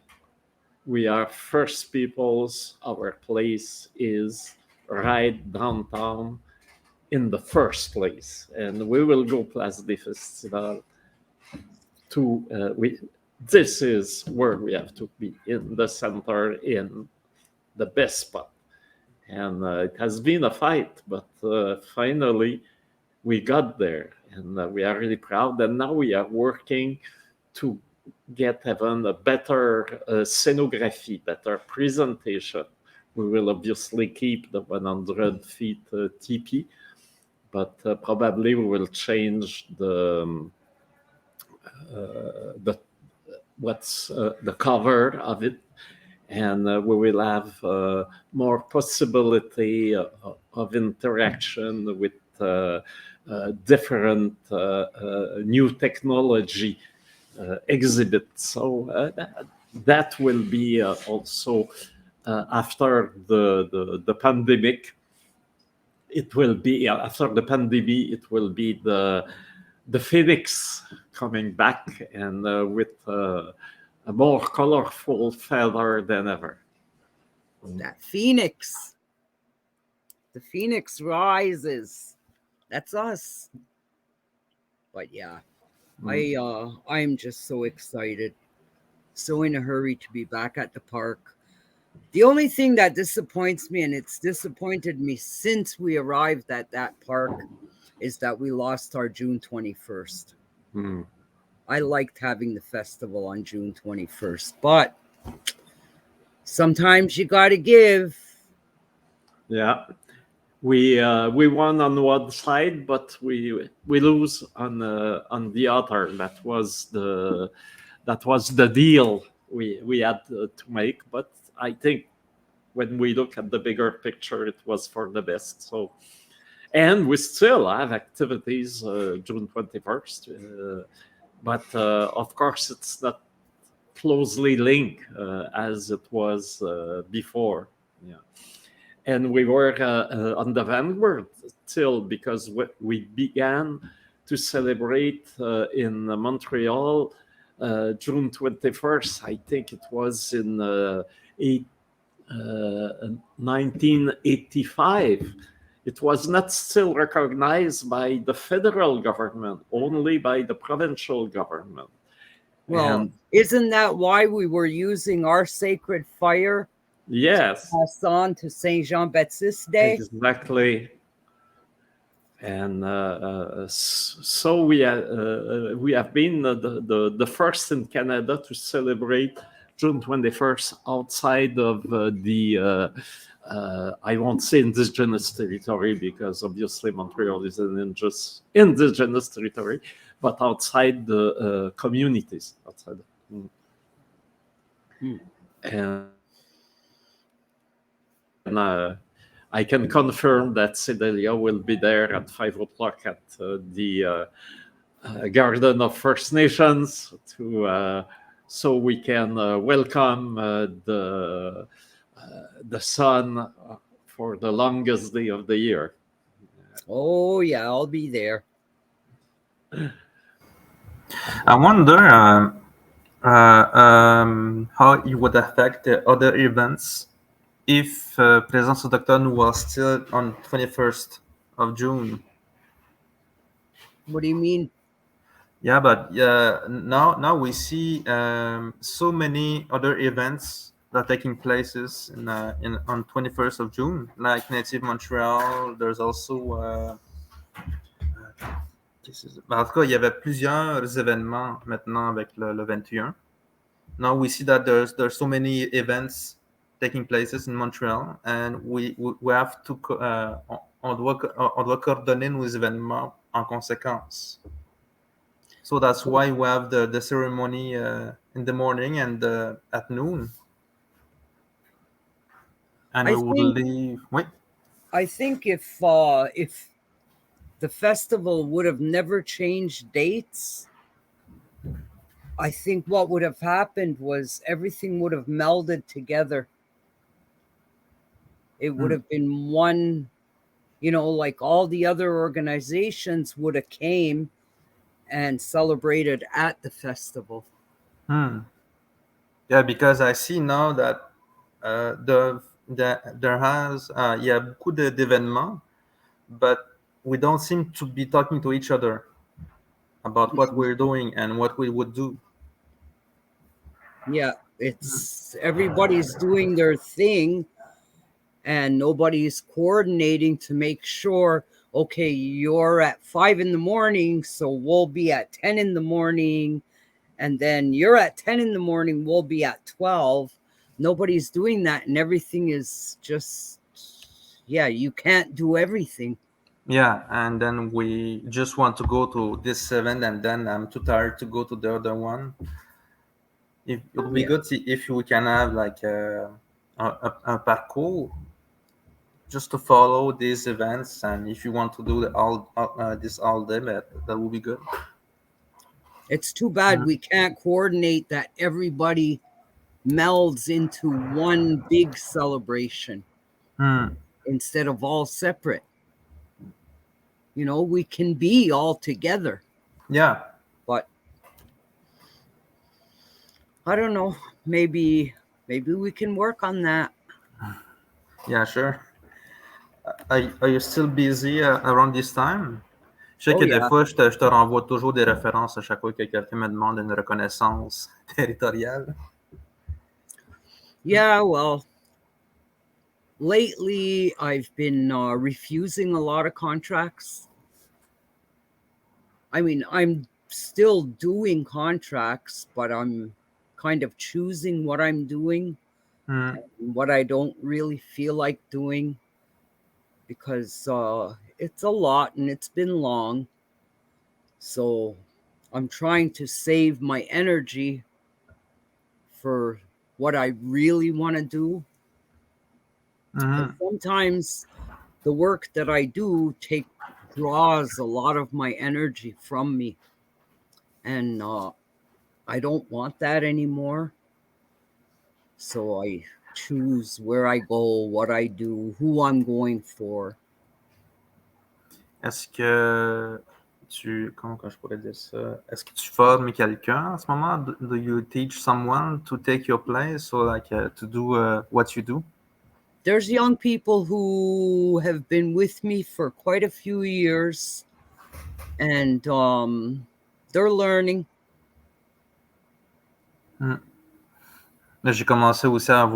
we are First Peoples. Our place is right downtown in the first place. And we will go Place des Festivals this is where we have to be, in the center, in the best spot. And it has been a fight, but finally we got there, and we are really proud. And now we are working to get even a better scenography, better presentation, We will obviously keep the 100 feet teepee, but probably we will change the cover of it, and we will have more possibility of interaction with different new technology exhibits. So that will be also after the pandemic. It will be after the pandemic. It will be the phoenix coming back and with a more colorful feather than ever. That phoenix. The phoenix rises. That's us. But yeah, I'm just so excited. So in a hurry to be back at the park. The only thing that disappoints me, and it's disappointed me since we arrived at that park, is that we lost our June 21st. I liked having the festival on June 21st, but sometimes you got to give. Yeah, we won on one side, but we lose on the other. That was the deal we had to make. But I think when we look at the bigger picture, it was for the best. So, and we still have activities June 21st, but of course it's not closely linked as it was before. Yeah. And we were on the vanguard still, because we began to celebrate in Montreal June 21st. I think it was in 1985. It was not still recognized by the federal government, only by the provincial government. Well, isn't that why we were using our sacred fire? Yes. Passed on to Saint Jean Baptiste Day. Exactly. And so we have been the first in Canada to celebrate June 21st outside of the I won't say Indigenous territory, because obviously Montreal is an Indigenous territory, but outside the communities outside. And I can confirm that Sedalia will be there at 5 o'clock at the Garden of First Nations so we can welcome the sun for the longest day of the year. Oh yeah, I'll be there. I wonder how it would affect the other events if Présence Autochtone was still on 21st of June. What do you mean? Yeah, but now we see so many other events that are taking places on 21st of June, like Native Montreal. There's also en tout cas, il y avait plusieurs événements maintenant avec le 21. Now we see that there's so many events taking places in Montreal, and we have to on doit coordonner nos événements en conséquence. So that's why we have the ceremony in the morning and at noon. And we will leave. Wait. I think if the festival would have never changed dates, I think what would have happened was everything would have melded together. It would have been one, like all the other organizations would have came and celebrated at the festival. Yeah, because I see now that there has il y a beaucoup d'événements, but we don't seem to be talking to each other about what we're doing and what we would do. Yeah, it's everybody's doing their thing and nobody's coordinating to make sure, okay, you're at 5 a.m, so we'll be at 10 a.m, and then you're at 10 a.m, we'll be at 12. nobody's doing that, and everything is just, you can't do everything. Yeah, and then we just want to go to this event, and then I'm too tired to go to the other one. It would be good if we can have like a parcours just to follow these events, and if you want to do this all day, that would be good. It's too bad we can't coordinate that everybody melds into one big celebration instead of all separate. You know, we can be all together. Yeah. But I don't know. Maybe we can work on that. Yeah, sure. Are you still busy around this time? Je sais que des fois, je te renvoie toujours des références à chaque fois que quelqu'un me demande une reconnaissance territoriale. Yeah, well, lately I've been refusing a lot of contracts. I mean, I'm still doing contracts, but I'm kind of choosing what I'm doing, what I don't really feel like doing, because it's a lot and it's been long. So I'm trying to save my energy for what I really want to do. Sometimes the work that I do draws a lot of my energy from me, and I don't want that anymore. So I choose where I go, what I do, who I'm going for. Est-ce que comment je pourrais dire ça? Est-ce que tu formes quelqu'un en ce moment? Do you teach someone to take your place, or like to do what you do? There's young people who have been with me for quite a few years, and they're learning. J'ai commencé aussi à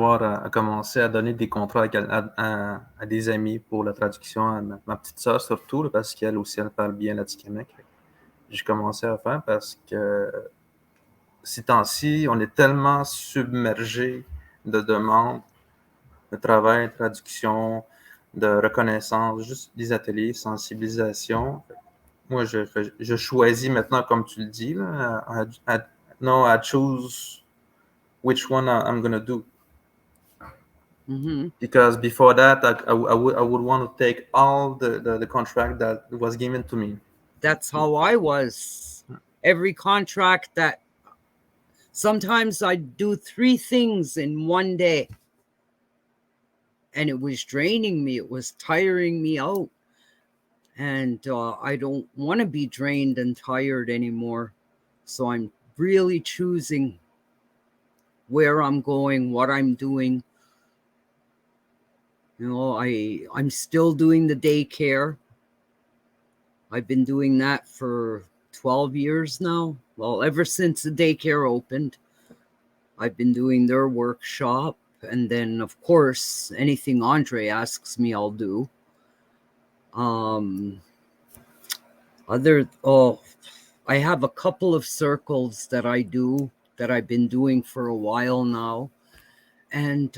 commencer à donner des contrats à des amis pour la traduction, à ma petite sœur surtout, parce qu'elle aussi, elle parle bien l'Atikamekw. J'ai commencé à faire parce que ces temps-ci, on est tellement submergé de demandes de travail, de traduction, de reconnaissance, juste des ateliers, sensibilisation. Moi, je choisis maintenant, comme tu le dis, là, I choose which one I'm going to do. Because before that, I would want to take all the contract that was given to me. That's how I was. Every contract that sometimes I'd do 3 things in one day. And it was draining me. It was tiring me out. And I don't want to be drained and tired anymore. So I'm really choosing where I'm going, what I'm doing. You know, I'm still doing the daycare. I've been doing that for 12 years now. Well, ever since the daycare opened, I've been doing their workshop. And then, of course, anything Andre asks me, I'll do. I have a couple of circles that I do that I've been doing for a while now. And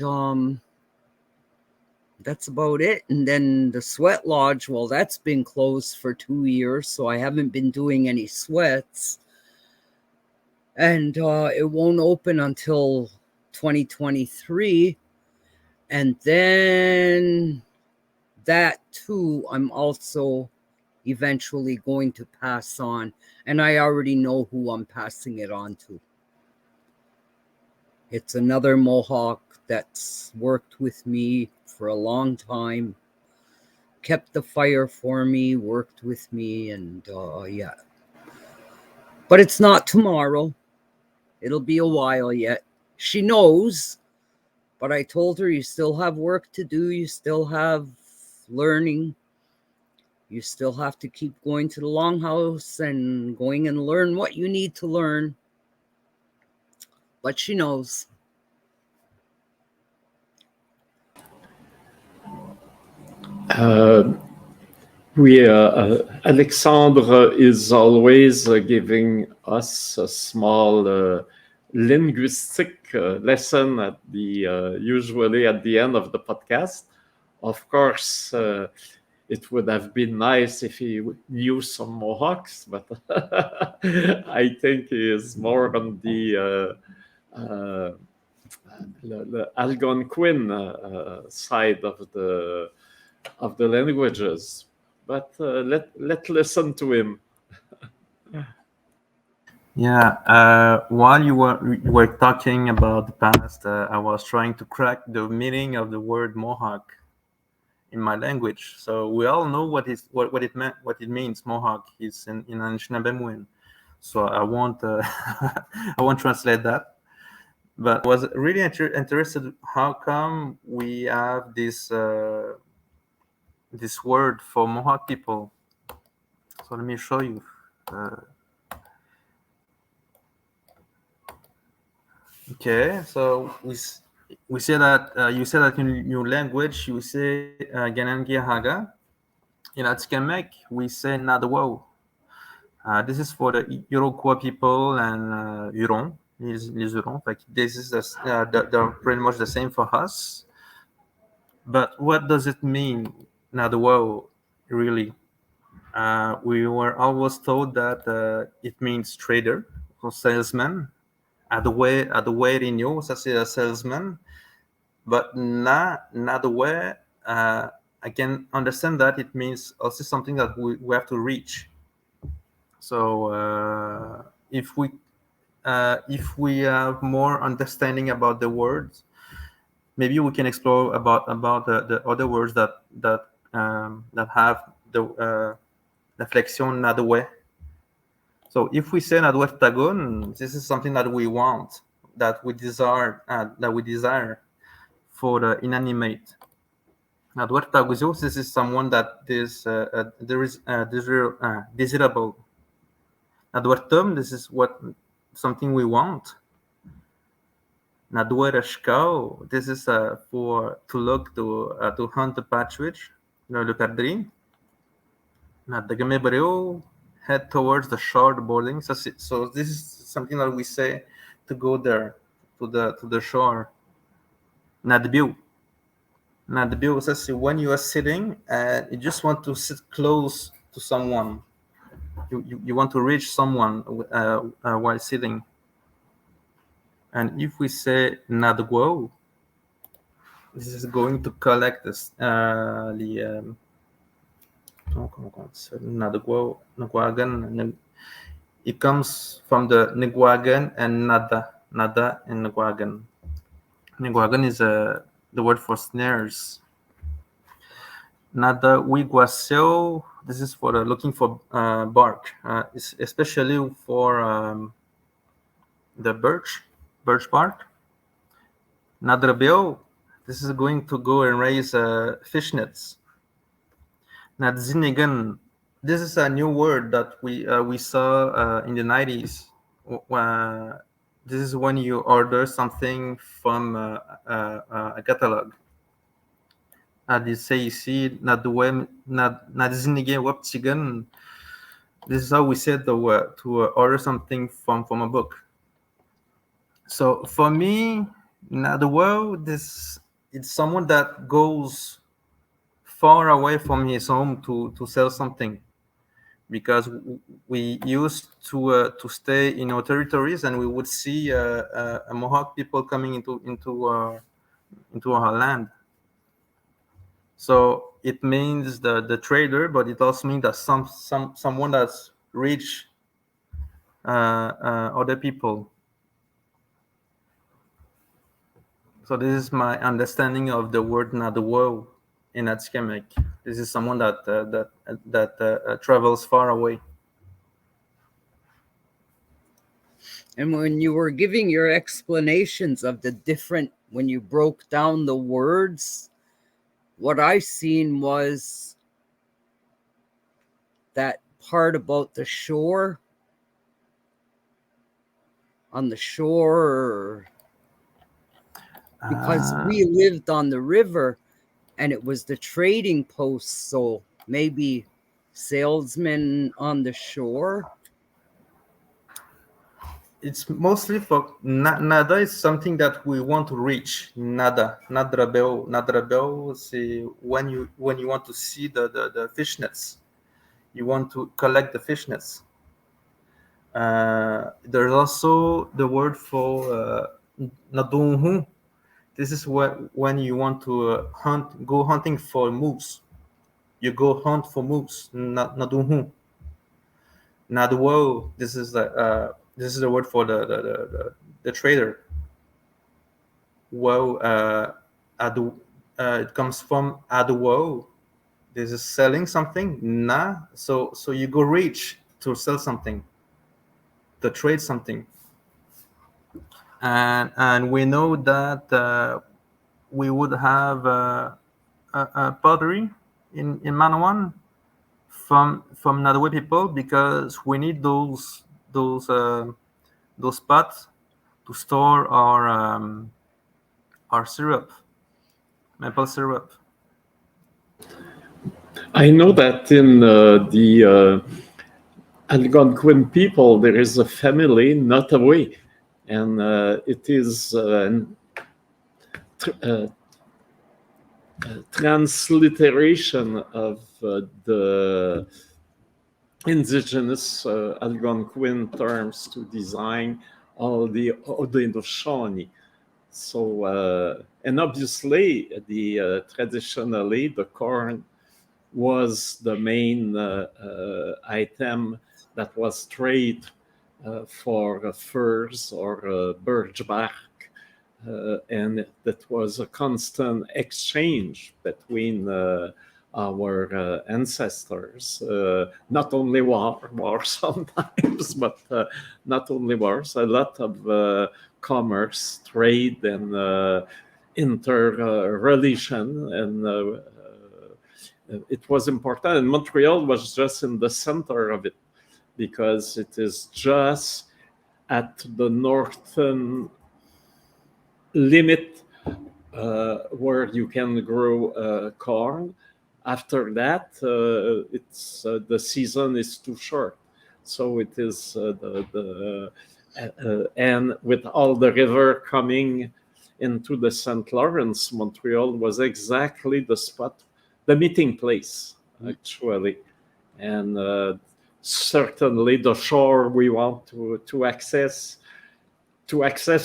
that's about it. And then the sweat lodge, well, that's been closed for 2 years, so I haven't been doing any sweats. And it won't open until 2023. And then that too, I'm also eventually going to pass on. And I already know who I'm passing it on to. It's another Mohawk that's worked with me for a long time, kept the fire for me, worked with me, and yeah. But it's not tomorrow. It'll be a while yet. She knows, but I told her, you still have work to do. You still have learning. You still have to keep going to the longhouse and going and learn what you need to learn. But she knows. Alexandre is always giving us a small linguistic lesson at the usually at the end of the podcast. Of course, it would have been nice if he knew some Mohawks, but I think he is more on the Algonquin side of the languages. But let's listen to him. Yeah, while you were talking about the past, I was trying to crack the meaning of the word Mohawk in my language. So we all know what it meant, what it means. Mohawk is in Anishinaabe. So I won't I won't translate that. But I was really interested how come we have this this word for Mohawk people. So let me show you. Okay, so we say that you say that in your language you say Kanien'kehá. In Atikamekw we say Nadwo. This is for the Iroquois people and Hurons, les Hurons. Like this is they're pretty much the same for us. But what does it mean, Nadwo, really? We were always told that it means trader or salesman. Adoué Rigno, ça c'est a salesman. But Nadoué, I can understand that it means also something that we have to reach. So if we have more understanding about the words, maybe we can explore about the other words that have the flexion Nadoué. So if we say Nadoué Tagun, this is something that we want, that we desire for the inanimate. Nadoué Taguzio, this is someone that is desirable. Nadoué Tum, this is something we want. Nadoué Rashkao, this is for to look to hunt the partridge, le perdrix. Nadagamebreo, head towards the shore, the boarding. So this is something that we say to go there, to the shore. Nadbiu. Nadbiu says when you are sitting and you just want to sit close to someone. You want to reach someone while sitting. And if we say Nadgwo, this is going to collect this it comes from the Nigwagan and Nada and Nigwagan. Nigwagan is the word for snares. Nada Wiguaseo, this is for looking for bark, especially for the birch bark. Nadrabeo, this is going to go and raise fishnets. Nadzinigan, this is a new word that we saw in the 90s. This is when you order something from a catalog. This is how we said the word to order something from a book. So for me, it's someone that goes far away from his home to sell something, because we used to stay in our territories and we would see a Mohawk people coming into our land. So it means the trader, but it also means that someone that's rich other people. So this is my understanding of the word Nadwo in Atikamekw. This is someone that travels far away. And when you were giving your explanations of the different, when you broke down the words, what I seen was that part about the shore. On the shore, because we lived on the river and it was the trading post, so maybe salesmen on the shore. it's mostly for nada is something that we want to reach. Nadrabel, c'est when you want to see the fishnets, you want to collect the fishnets. There's also the word for nadunhu. This is when you want to go hunting for moose. You go hunt for moose. Nadunhu. Nadwo. This is the word for the trader. Wow. It comes from adwo. This is selling something. So you go reach to sell something, to trade something. And we know that we would have a pottery in Manawan from Nadwe people, because we need those pots to store our syrup, maple syrup. I know that in the Algonquin people there is a family Nottaway, and it is transliteration of the indigenous Algonquin terms to design all the Haudenosaunee. So, and obviously, traditionally, the corn was the main item that was traded for furs or birch bark. And that was a constant exchange between our ancestors. Not only war sometimes, but not only wars, a lot of commerce, trade, and interrelation. And it was important. And Montreal was just in the center of it, because it is just at the northern limit where you can grow corn. After that, it's the season is too short, so it is and with all the river coming into the St. Lawrence, Montreal was exactly the spot, the meeting place, actually, and certainly the shore we want to access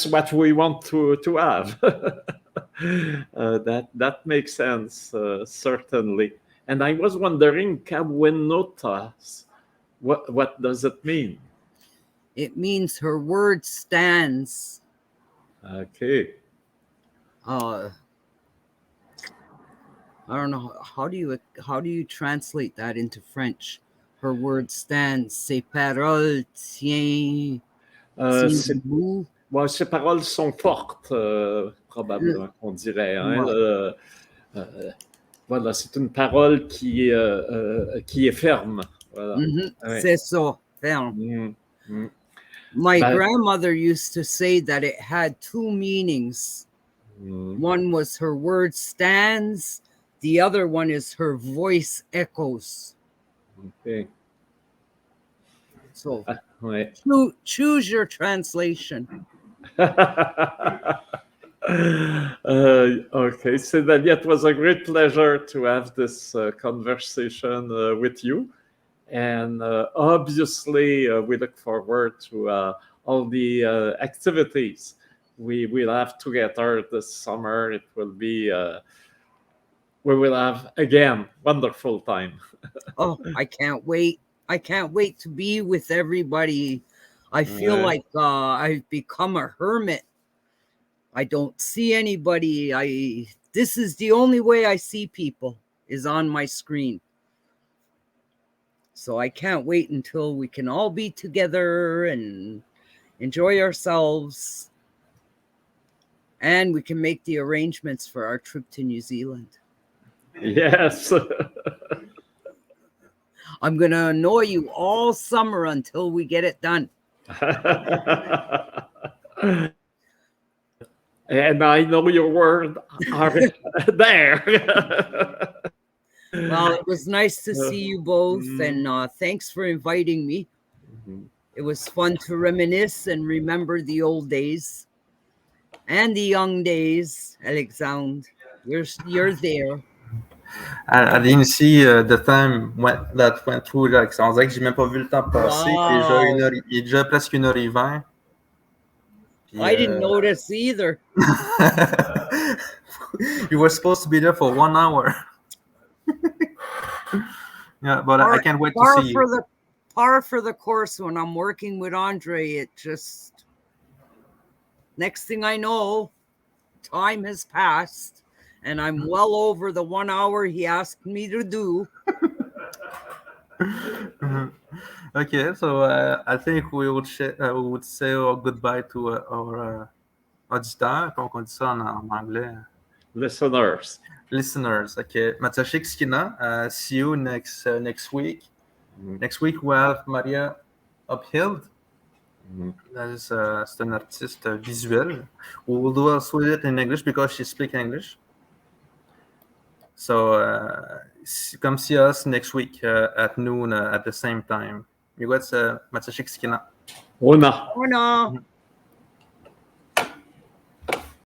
what we want to have. That makes sense, certainly. And I was wondering, Kawennotas, what does it mean? It means her word stands. Okay. I don't know, how do you translate that into French? Her word stands. Ses paroles tiennent debout. Bon, ces paroles sont fortes, probablement, on dirait. Hein? Voilà, c'est une parole qui est ferme. Voilà. Ouais. C'est ça, ferme. My grandmother used to say that it had two meanings. One was her word stands. The other one is her voice echoes. Okay. So ouais. choose your translation. Okay, Sedalia, it was a great pleasure to have this conversation with you. And obviously, we look forward to all the activities we will have together this summer. It will be, we will have, again, wonderful time. Oh, I can't wait. I can't wait to be with everybody. I feel like I've become a hermit. I don't see anybody. This is the only way I see people, is on my screen. So I can't wait until we can all be together and enjoy ourselves. And we can make the arrangements for our trip to New Zealand. Yes. I'm going to annoy you all summer until we get it done. And I know your words are there. Well, it was nice to see you both, and thanks for inviting me. It was fun to reminisce and remember the old days and the young days, Alexandre. You're there. I didn't see the time that went through, like, on dirait que j'ai même pas vu le temps passer. Wow. Il est déjà presque 1h20. Puis, I didn't notice either. You were supposed to be there for 1 hour. Yeah, but I can't wait to see you. Par for the course when I'm working with Andre. It just, next thing I know, time has passed. And I'm well over the 1 hour he asked me to do. Okay, so I think we would say our goodbye to our auditeurs. Comment on dit ça en anglais? Listeners. Listeners. Okay, Matashik, see you next week. Next week we have Maria Uphill. C'est une artiste visuelle. We will do also it in English because she speaks English. So come see us next week at noon at the same time. Miłego Matashik. Ona. Ona.